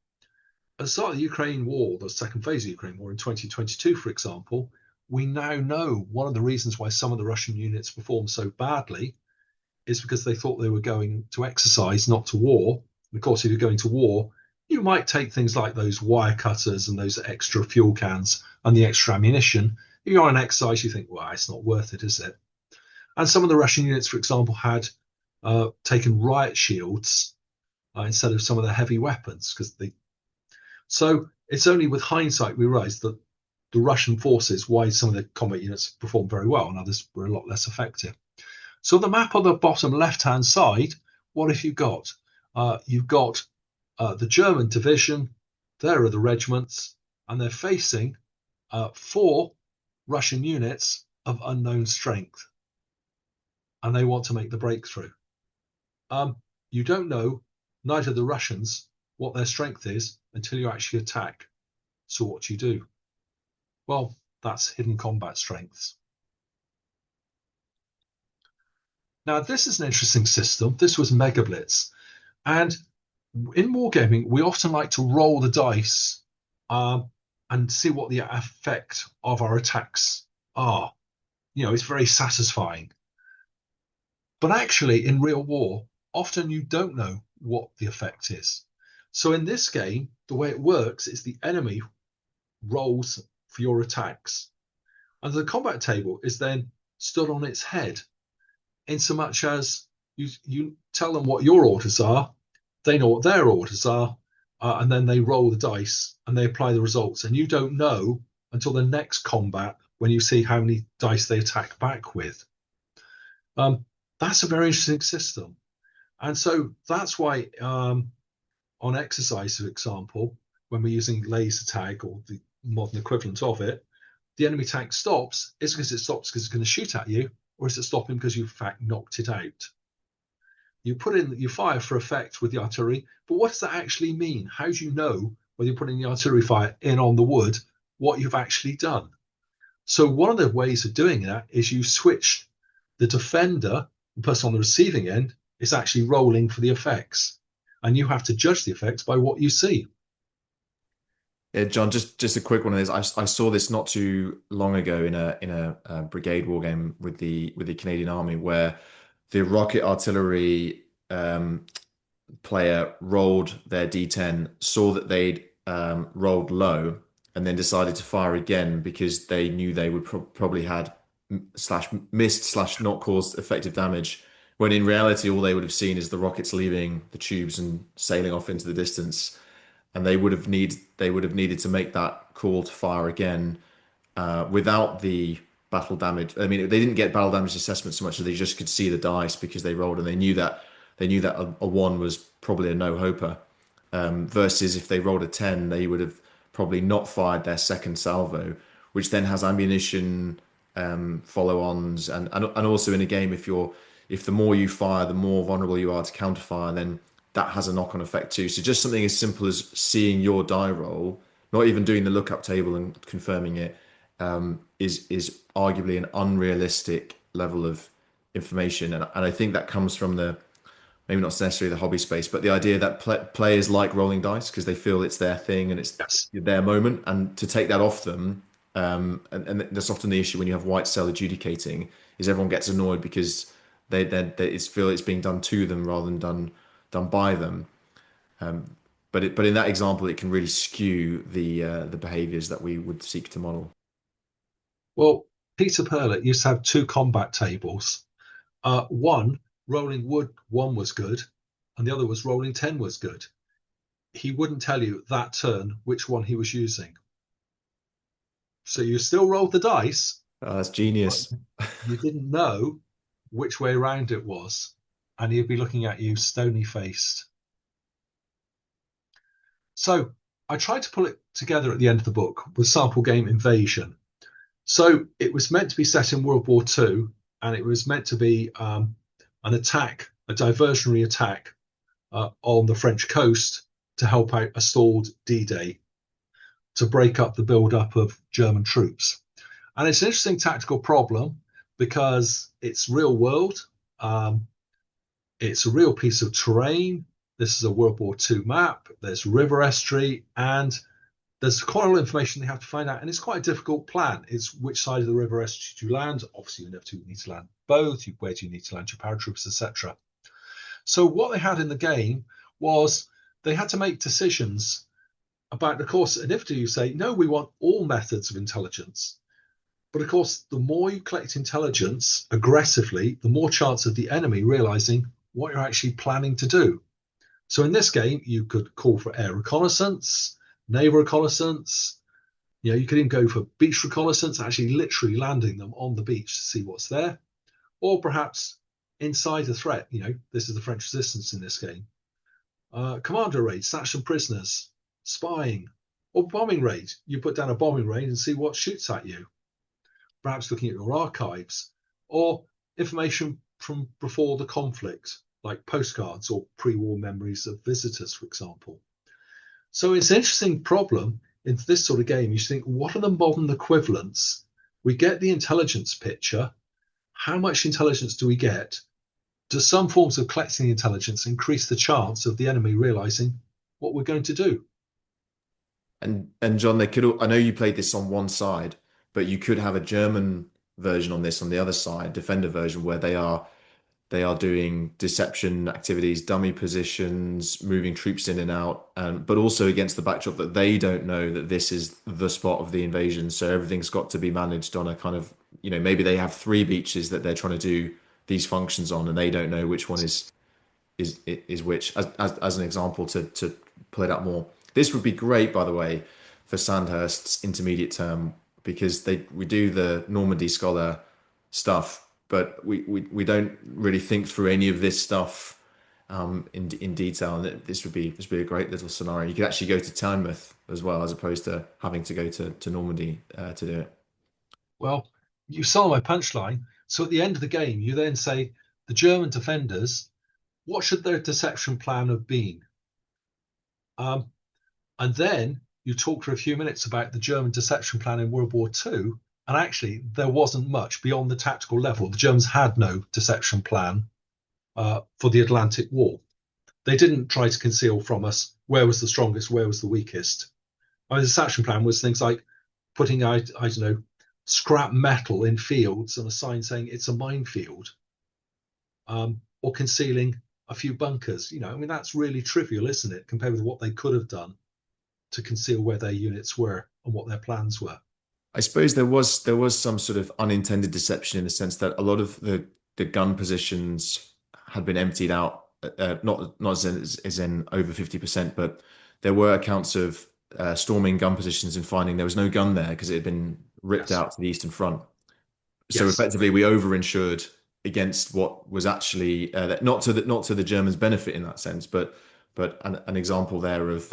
At the start of the Ukraine war, the second phase of the Ukraine war in 2022, for example, we now know one of the reasons why some of the Russian units performed so badly is because they thought they were going to exercise, not to war. And of course, if you're going to war, you might take things like those wire cutters and those extra fuel cans and the extra ammunition. If you're on an exercise, you think, well, it's not worth it, is it? And some of the Russian units, for example, had taken riot shields instead of some of the heavy weapons. So it's only with hindsight we realize that the Russian forces, why some of the combat units performed very well and others were a lot less effective. So the map on the bottom left-hand side, what have you got? You've got the German division. There are the regiments, and they're facing 4 Russian units of unknown strength, and they want to make the breakthrough. You don't know, neither the Russians, what their strength is until you actually attack. So what do you do? Well, that's hidden combat strengths. Now, this is an interesting system. This was Mega Blitz. And in Wargaming, we often like to roll the dice and see what the effect of our attacks are. It's very satisfying. But actually, in real war, often you don't know what the effect is. So in this game, the way it works is the enemy rolls for your attacks. And the combat table is then stood on its head, in so much as you tell them what your orders are, they know what their orders are, and then they roll the dice and they apply the results. And you don't know until the next combat when you see how many dice they attack back with. That's a very interesting system. And so that's why on exercise, for example, when we're using laser tag or the modern equivalent of it, the enemy tank stops. Is it because it stops because it's going to shoot at you, or is it stopping because you in fact knocked it out? You fire for effect with the artillery, but what does that actually mean? How do you know whether you're putting the artillery fire in on the wood, what you've actually done? So one of the ways of doing that is you switch the defender, the person on the receiving end, is actually rolling for the effects. and you have to judge the effects by what you see. Yeah, John, just a quick one of this. I saw this not too long ago in a brigade war game with the Canadian Army where the rocket artillery player rolled their D10, saw that they'd rolled low, and then decided to fire again because they knew they would probably had slash missed slash not caused effective damage. When in reality, all they would have seen is the rockets leaving the tubes and sailing off into the distance, and they would have needed to make that call to fire again without the battle damage. I mean, they didn't get battle damage assessment so much as they just could see the dice because they rolled and they knew that a one was probably a no hoper. Versus if they rolled a 10, they would have probably not fired their second salvo, which then has ammunition follow-ons and also in a game if the more you fire, the more vulnerable you are to counterfire, then that has a knock-on effect too. So just something as simple as seeing your die roll, not even doing the lookup table and confirming it, is arguably an unrealistic level of information. And I think that comes from the maybe not necessarily the hobby space, but the idea that players like rolling dice because they feel it's their thing and it's Yes. their moment, and to take that off them, and that's often the issue when you have white cell adjudicating, is everyone gets annoyed because they feel it's being done to them rather than done by them. But in that example, it can really skew the behaviors that we would seek to model. Well, Peter Perlett used to have two combat tables. One, rolling wood 1 was good, and the other was rolling 10 was good. He wouldn't tell you that turn which one he was using. So you still rolled the dice, Oh, that's but genius. you didn't know which way around it was, and he'd be looking at you stony faced. So I tried to pull it together at the end of the book with sample game Invasion. So it was meant to be set in World War II, and it was meant to be an attack, a diversionary attack on the French coast to help out a stalled D-Day to break up the build-up of German troops. And it's an interesting tactical problem because it's real world. It's a real piece of terrain. This is a World War II map. There's river estuary, and there's quite a lot of information they have to find out. And it's quite a difficult plan. It's which side of the river estuary do you land? Obviously, you need to land both. Where do you need to land your paratroopers, etc. So what they had in the game was they had to make decisions about the course. And if you say, no, we want all methods of intelligence. But of course, the more you collect intelligence aggressively, the more chance of the enemy realizing what you're actually planning to do. So in this game, you could call for air reconnaissance, naval reconnaissance. You could even go for beach reconnaissance, actually literally landing them on the beach to see what's there. Or perhaps inside a threat. This is the French resistance in this game. Commander raid, snatch some prisoners, spying, or bombing raid. You put down a bombing raid and see what shoots at you. Perhaps looking at your archives, or information from before the conflict, like postcards or pre-war memories of visitors, for example. So it's an interesting problem in this sort of game. You think, what are the modern equivalents? We get the intelligence picture. How much intelligence do we get? Do some forms of collecting intelligence increase the chance of the enemy realizing what we're going to do? And John, I know you played this on one side, but you could have a German version on this on the other side, defender version, where they are doing deception activities, dummy positions, moving troops in and out, but also against the backdrop that they don't know that this is the spot of the invasion. So everything's got to be managed on a kind of, maybe they have three beaches that they're trying to do these functions on, and they don't know which one is which. As an example to pull it up more, this would be great, by the way, for Sandhurst's intermediate term because we do the Normandy Scholar stuff, but we don't really think through any of this stuff in detail. And this would be a great little scenario. You could actually go to Tynemouth as well, as opposed to having to go to Normandy to do it. Well, you saw my punchline. So at the end of the game, you then say, the German defenders, what should their deception plan have been? And then you talk for a few minutes about the German deception plan in World War II. And actually, there wasn't much beyond the tactical level. The Germans had no deception plan for the Atlantic War. They didn't try to conceal from us where was the strongest, where was the weakest. I mean, the deception plan was things like putting out, I don't know, scrap metal in fields and a sign saying it's a minefield, or concealing a few bunkers. I mean, that's really trivial, isn't it, compared with what they could have done to conceal where their units were and what their plans were. I suppose there was some sort of unintended deception in the sense that a lot of the gun positions had been emptied out, not as in over 50%, but there were accounts of storming gun positions and finding there was no gun there because it had been ripped Yes, out to the eastern front. So yes, effectively, we over-insured against what was actually not to the Germans' benefit in that sense, but an example there of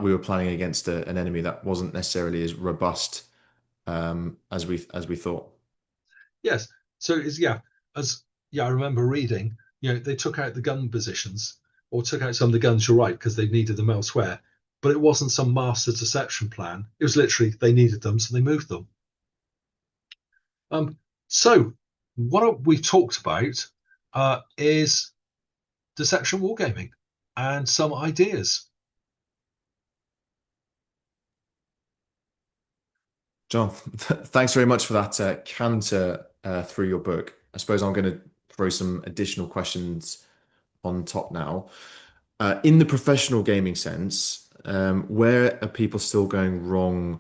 we were planning against an enemy that wasn't necessarily as robust as we thought. yes. So it's as I remember reading, they took out the gun positions or took out some of the guns. You're right, because they needed them elsewhere. But it wasn't some master deception plan. It was literally they needed them, so they moved them. So what we've talked about is deception wargaming and some ideas. John, thanks very much for that canter through your book. I suppose I'm going to throw some additional questions on top now. In the professional gaming sense, where are people still going wrong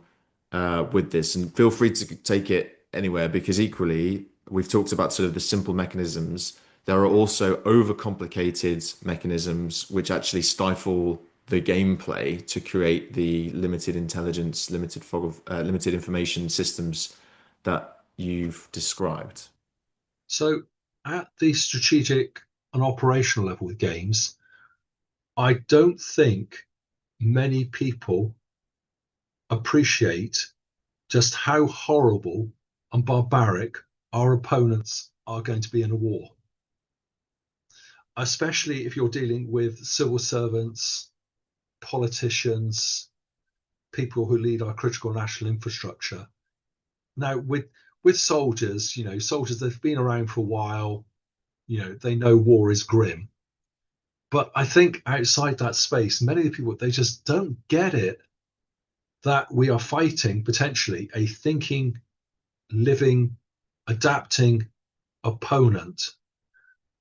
with this? And feel free to take it anywhere because equally, we've talked about sort of the simple mechanisms. There are also overcomplicated mechanisms which actually stifle the gameplay to create the limited intelligence, limited information systems that you've described. So at the strategic and operational level with games, I don't think many people appreciate just how horrible and barbaric our opponents are going to be in a war, especially if you're dealing with civil servants, politicians, people who lead our critical national infrastructure. Now, with soldiers, soldiers that have been around for a while, they know war is grim. But I think outside that space, many of the people they just don't get it that we are fighting potentially a thinking, living, adapting opponent,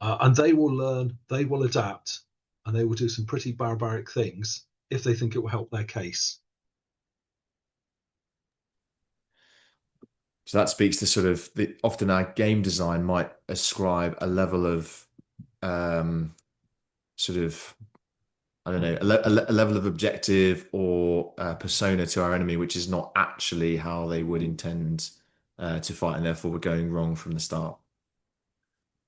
and they will learn, they will adapt, and they will do some pretty barbaric things if they think it will help their case. So that speaks to sort of often our game design might ascribe a level of um, sort of I don't know a level of objective or persona to our enemy, which is not actually how they would intend to fight, and therefore we're going wrong from the start.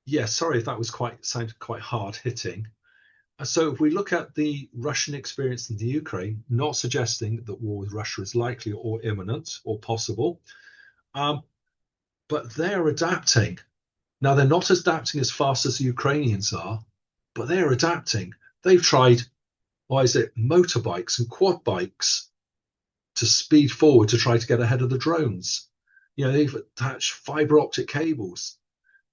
Yeah, sorry if that was sounded quite hard hitting. So if we look at the Russian experience in the Ukraine, not suggesting that war with Russia is likely or imminent or possible, um, but they're adapting. Now they're not adapting as fast as the Ukrainians are, but they're adapting. They've tried, why is it, motorbikes and quad bikes to speed forward to try to get ahead of the drones. They've attached fiber optic cables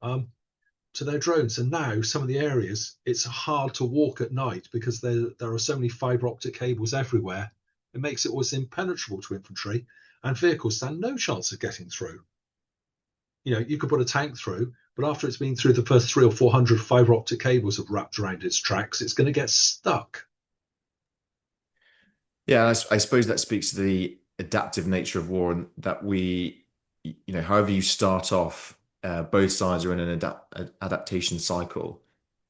to their drones, and now some of the areas it's hard to walk at night because there are so many fiber optic cables everywhere. It makes it almost impenetrable to infantry, and vehicles stand no chance of getting through. You could put a tank through, but after it's been through the first 300 or 400 fiber optic cables have wrapped around its tracks, it's going to get stuck. Yeah, I suppose that speaks to the adaptive nature of war, and that however you start off, both sides are in an adaptation cycle,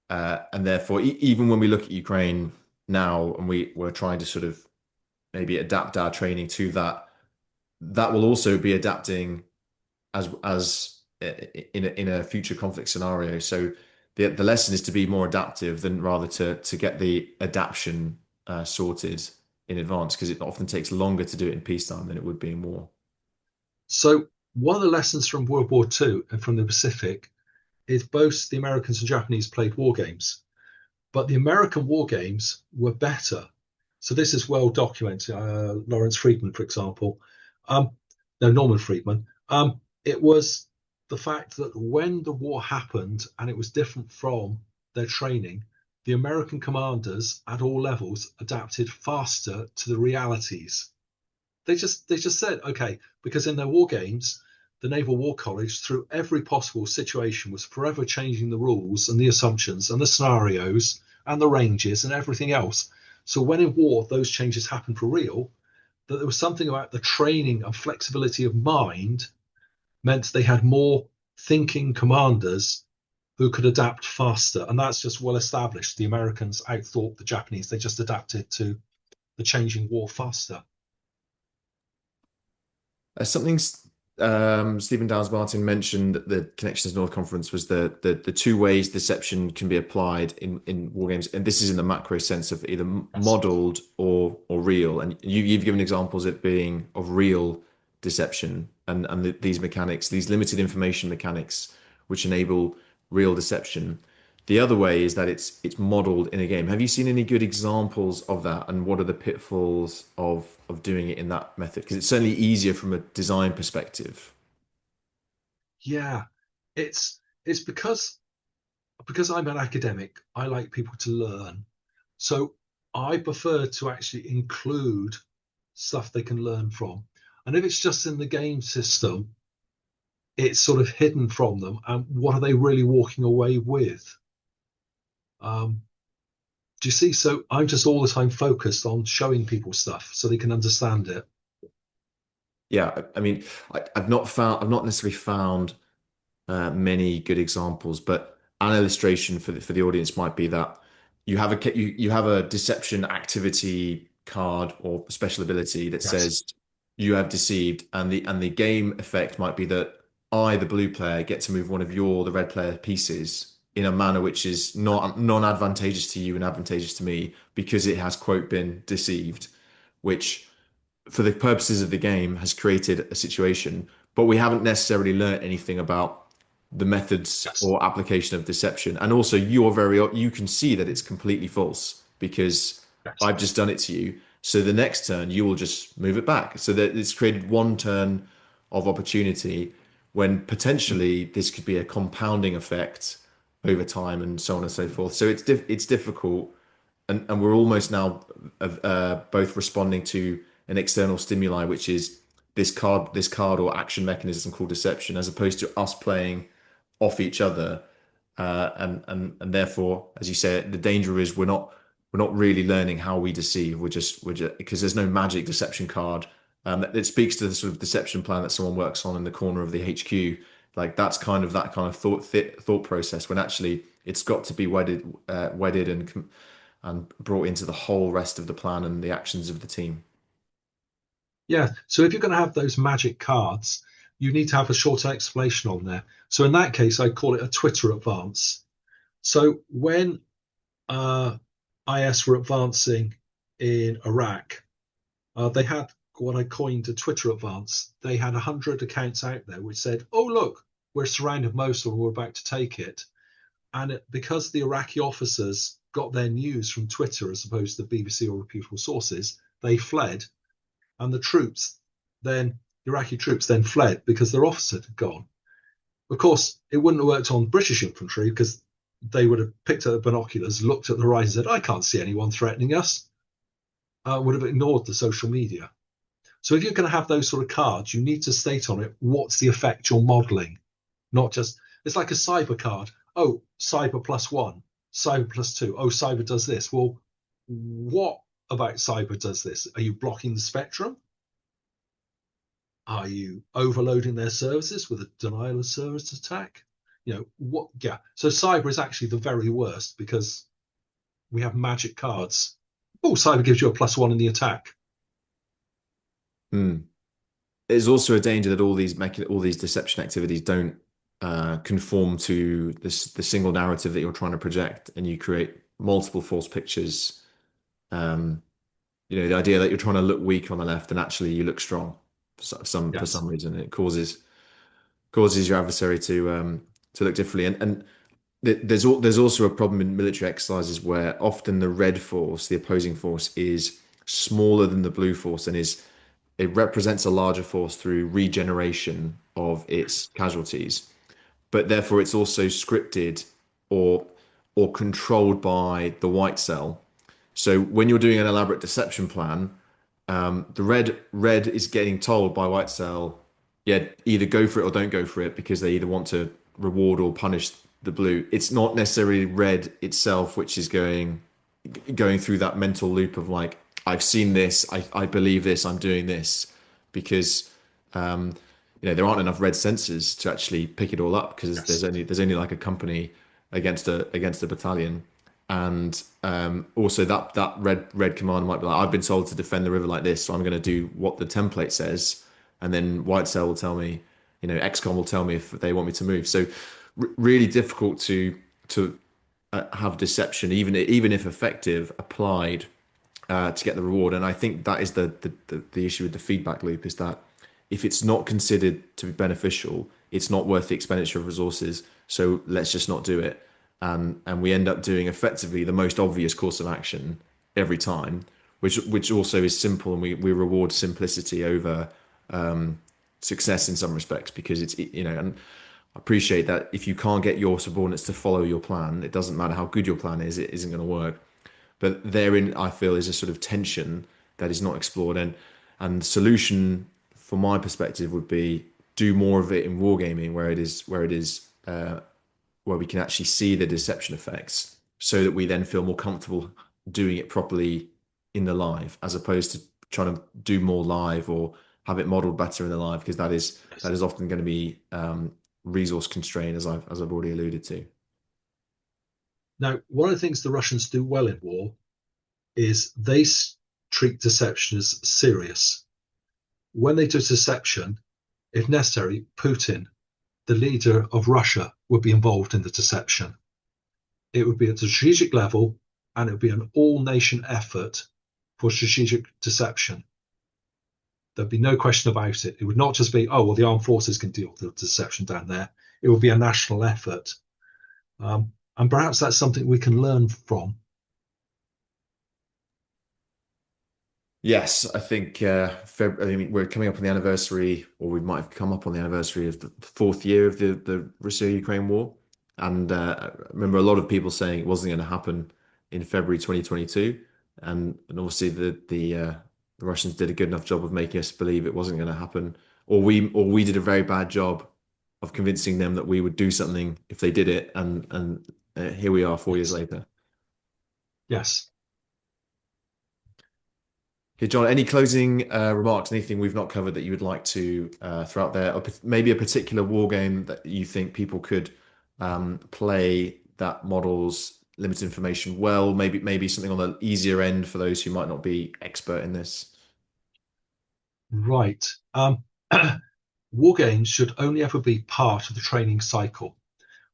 and therefore, even when we look at Ukraine now, and we're trying to sort of maybe adapt our training to that, that will also be adapting as in a future conflict scenario. So the lesson is to be more adaptive than rather to get the adaptation sorted in advance, because it often takes longer to do it in peacetime than it would be in war. So one of the lessons from World War II and from the Pacific is both the Americans and Japanese played war games, but the American war games were better. So this is well documented. Lawrence Friedman, for example, no, Norman Friedman. It was the fact that when the war happened and it was different from their training, the American commanders at all levels adapted faster to the realities. They just said, okay, because in their war games, the Naval War College, through every possible situation, was forever changing the rules and the assumptions and the scenarios and the ranges and everything else. So when in war those changes happen for real, that there was something about the training and flexibility of mind meant they had more thinking commanders who could adapt faster. And that's just well established. The Americans outthought the Japanese. They just adapted to the changing war faster. Something Stephen Downes Martin mentioned at the Connections North conference was the two ways deception can be applied in war games, and this is in the macro sense of either Yes. modeled or real. And you've given examples of it being of real deception and these mechanics, these limited information mechanics, which enable real deception. The other way is that it's modeled in a game. Have you seen any good examples of that, and what are the pitfalls of doing it in that method? Because it's certainly easier from a design perspective. Yeah, it's because I'm an academic, I like people to learn. So I prefer to actually include stuff they can learn from. And if it's just in the game system, it's sort of hidden from them. And what are they really walking away with? Um, do you see? So I'm just all the time focused on showing people stuff so they can understand it. Yeah, I mean, I've not necessarily found many good examples, but an illustration for the audience might be that you have a deception activity card or special ability that Yes. says you have deceived, and the game effect might be that I, the blue player, get to move one of the red player pieces in a manner which is not non-advantageous to you and advantageous to me because it has quote been deceived, which for the purposes of the game has created a situation, but we haven't necessarily learned anything about the methods Yes. or application of deception. And also you can see that it's completely false because Yes. I've just done it to you. So the next turn you will just move it back. So that it's created one turn of opportunity when potentially this could be a compounding effect over time and so on and so forth. So it's difficult and we're almost now both responding to an external stimuli, which is this card or action mechanism called deception, as opposed to us playing off each other. And therefore, as you say, the danger is we're not really learning how we deceive. We're just because there's no magic deception card. It speaks to the sort of deception plan that someone works on in the corner of the HQ. Like that's kind of that kind of thought process when actually it's got to be wedded and brought into the whole rest of the plan and the actions of the team. Yeah. So if you're going to have those magic cards, you need to have a shorter explanation on there. So in that case, I call it a Twitter advance. So when IS were advancing in Iraq, they had what I coined a Twitter advance. They had 100 accounts out there which said, oh, look, we're surrounded Mosul and we're about to take it. And because the Iraqi officers got their news from Twitter as opposed to the BBC or reputable sources, they fled. And then, Iraqi troops then fled because their officer had gone. Of course, it wouldn't have worked on British infantry because they would have picked up the binoculars, looked at the horizon, and said, I can't see anyone threatening us, would have ignored the social media. So if you're going to have those sort of cards, you need to state on it what's the effect you're modeling, not just, it's like a cyber card. Oh, cyber plus one, cyber plus two. Oh, cyber does this. Well, what about cyber does this? Are you blocking the spectrum? Are you overloading their services with a denial of service attack? What? Yeah. So cyber is actually the very worst because we have magic cards. Oh, cyber gives you a plus one in the attack. Hmm. There's also a danger that all these deception activities don't conform to the single narrative that you're trying to project, and you create multiple false pictures. Um, the idea that you're trying to look weak on the left and actually you look strong for Yes. some reason. It causes your adversary to look differently. And there's also a problem in military exercises where often the red force, the opposing force, is smaller than the blue force and is it represents a larger force through regeneration of its casualties, but therefore it's also scripted or or controlled by the white cell. So when you're doing an elaborate deception plan, the red is getting told by white cell, yeah, either go for it or don't go for it because they either want to reward or punish the blue. It's not necessarily red itself which is going through that mental loop of like, I've seen this, I believe this, I'm doing this, because um, there aren't enough red sensors to actually pick it all up because Yes. there's only like a company against a battalion. And also that red commander might be like, I've been told to defend the river like this, so I'm going to do what the template says, and then white cell will tell me, XCOM will tell me if they want me to move. So really difficult to have deception, even if effective, applied to get the reward. And I think that is the issue with the feedback loop is that if it's not considered to be beneficial, it's not worth the expenditure of resources. So let's just not do it. And we end up doing effectively the most obvious course of action every time, which also is simple, and we reward simplicity over success in some respects because and I appreciate that if you can't get your subordinates to follow your plan, it doesn't matter how good your plan is, it isn't going to work. But therein, I feel, is a sort of tension that is not explored. And the solution, from my perspective, would be do more of it in wargaming, where we can actually see the deception effects, so that we then feel more comfortable doing it properly in the live, as opposed to trying to do more live or have it modeled better in the live, because that Yes. is often going to be resource constrained, as I've already alluded to. Now, one of the things the Russians do well in war is they treat deception as serious. When they do deception, if necessary, Putin, the leader of Russia, would be involved in the deception. It would be at a strategic level, and it would be an all-nation effort for strategic deception. There'd be no question about it. It would not just be, oh, well, the armed forces can deal with the deception down there. It would be a national effort. And perhaps that's something we can learn from. Yes, I think I mean, we're coming up on the anniversary, or we might have come up on the anniversary of the fourth year of the Russia-Ukraine war. And I remember a lot of people saying it wasn't going to happen in February 2022. And obviously the Russians did a good enough job of making us believe it wasn't going to happen, or we did a very bad job of convincing them that we would do something if they did it. And here we are 4 years Yes. later. Yes. Okay, John, any closing remarks, anything we've not covered that you would like to throw out there, or maybe a particular war game that you think people could play that models limited information well, maybe something on the easier end for those who might not be expert in this. Right. War games should only ever be part of the training cycle.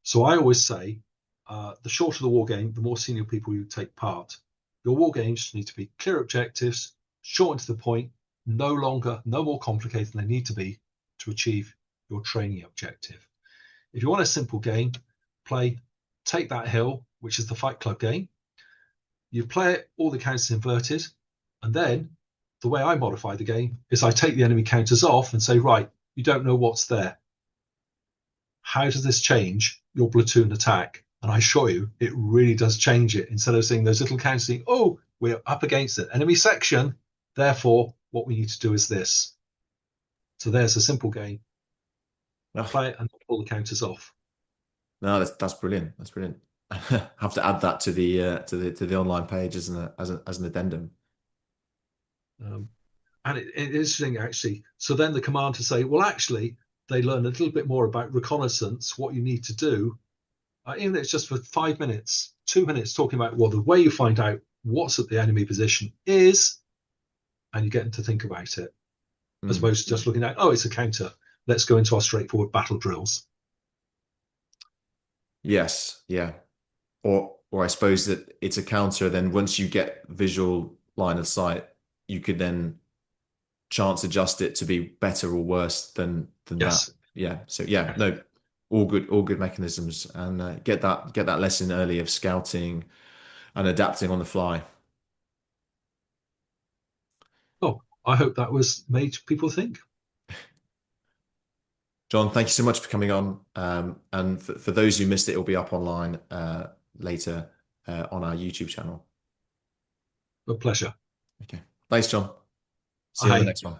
So I always say, the shorter the war game, the more senior people you take part. Your war games need to be clear objectives, short and to the point, no longer, no more complicated than they need to be to achieve your training objective. If you want a simple game, play Take That Hill, which is the Fight Club game. You play it, all the counters inverted, and then the way I modify the game is I take the enemy counters off and say, right, you don't know what's there. How does this change your platoon attack? And I assure you, it really does change it. Instead of seeing those little counters saying, oh, we're up against an enemy section, therefore, what we need to do is this. So there's a simple game. Oh, Play it and pull the counters off. no, that's brilliant. That's brilliant. Have to add that to the online page as an addendum. Um, and it is interesting, actually. So then the command to say, well, actually, they learn a little bit more about reconnaissance, what you need to do. Even if it's just for 5 minutes, 2 minutes, talking about, well, the way you find out what's at the enemy position is, and you get them to think about it, as Mm. opposed to just looking at, oh, it's a counter. Let's go into our straightforward battle drills. Yes, yeah. Or I suppose that it's a counter. Then once you get visual line of sight, you could then chance adjust it to be better or worse than that. Yes. Yeah. So yeah, no, all good mechanisms, and get that lesson early of scouting and adapting on the fly. Oh, I hope that was made people think. John, thank you so much for coming on. And for those who missed it, it'll be up online. later on our YouTube channel. A pleasure. Okay. Thanks, John. See you on the Bye. next one.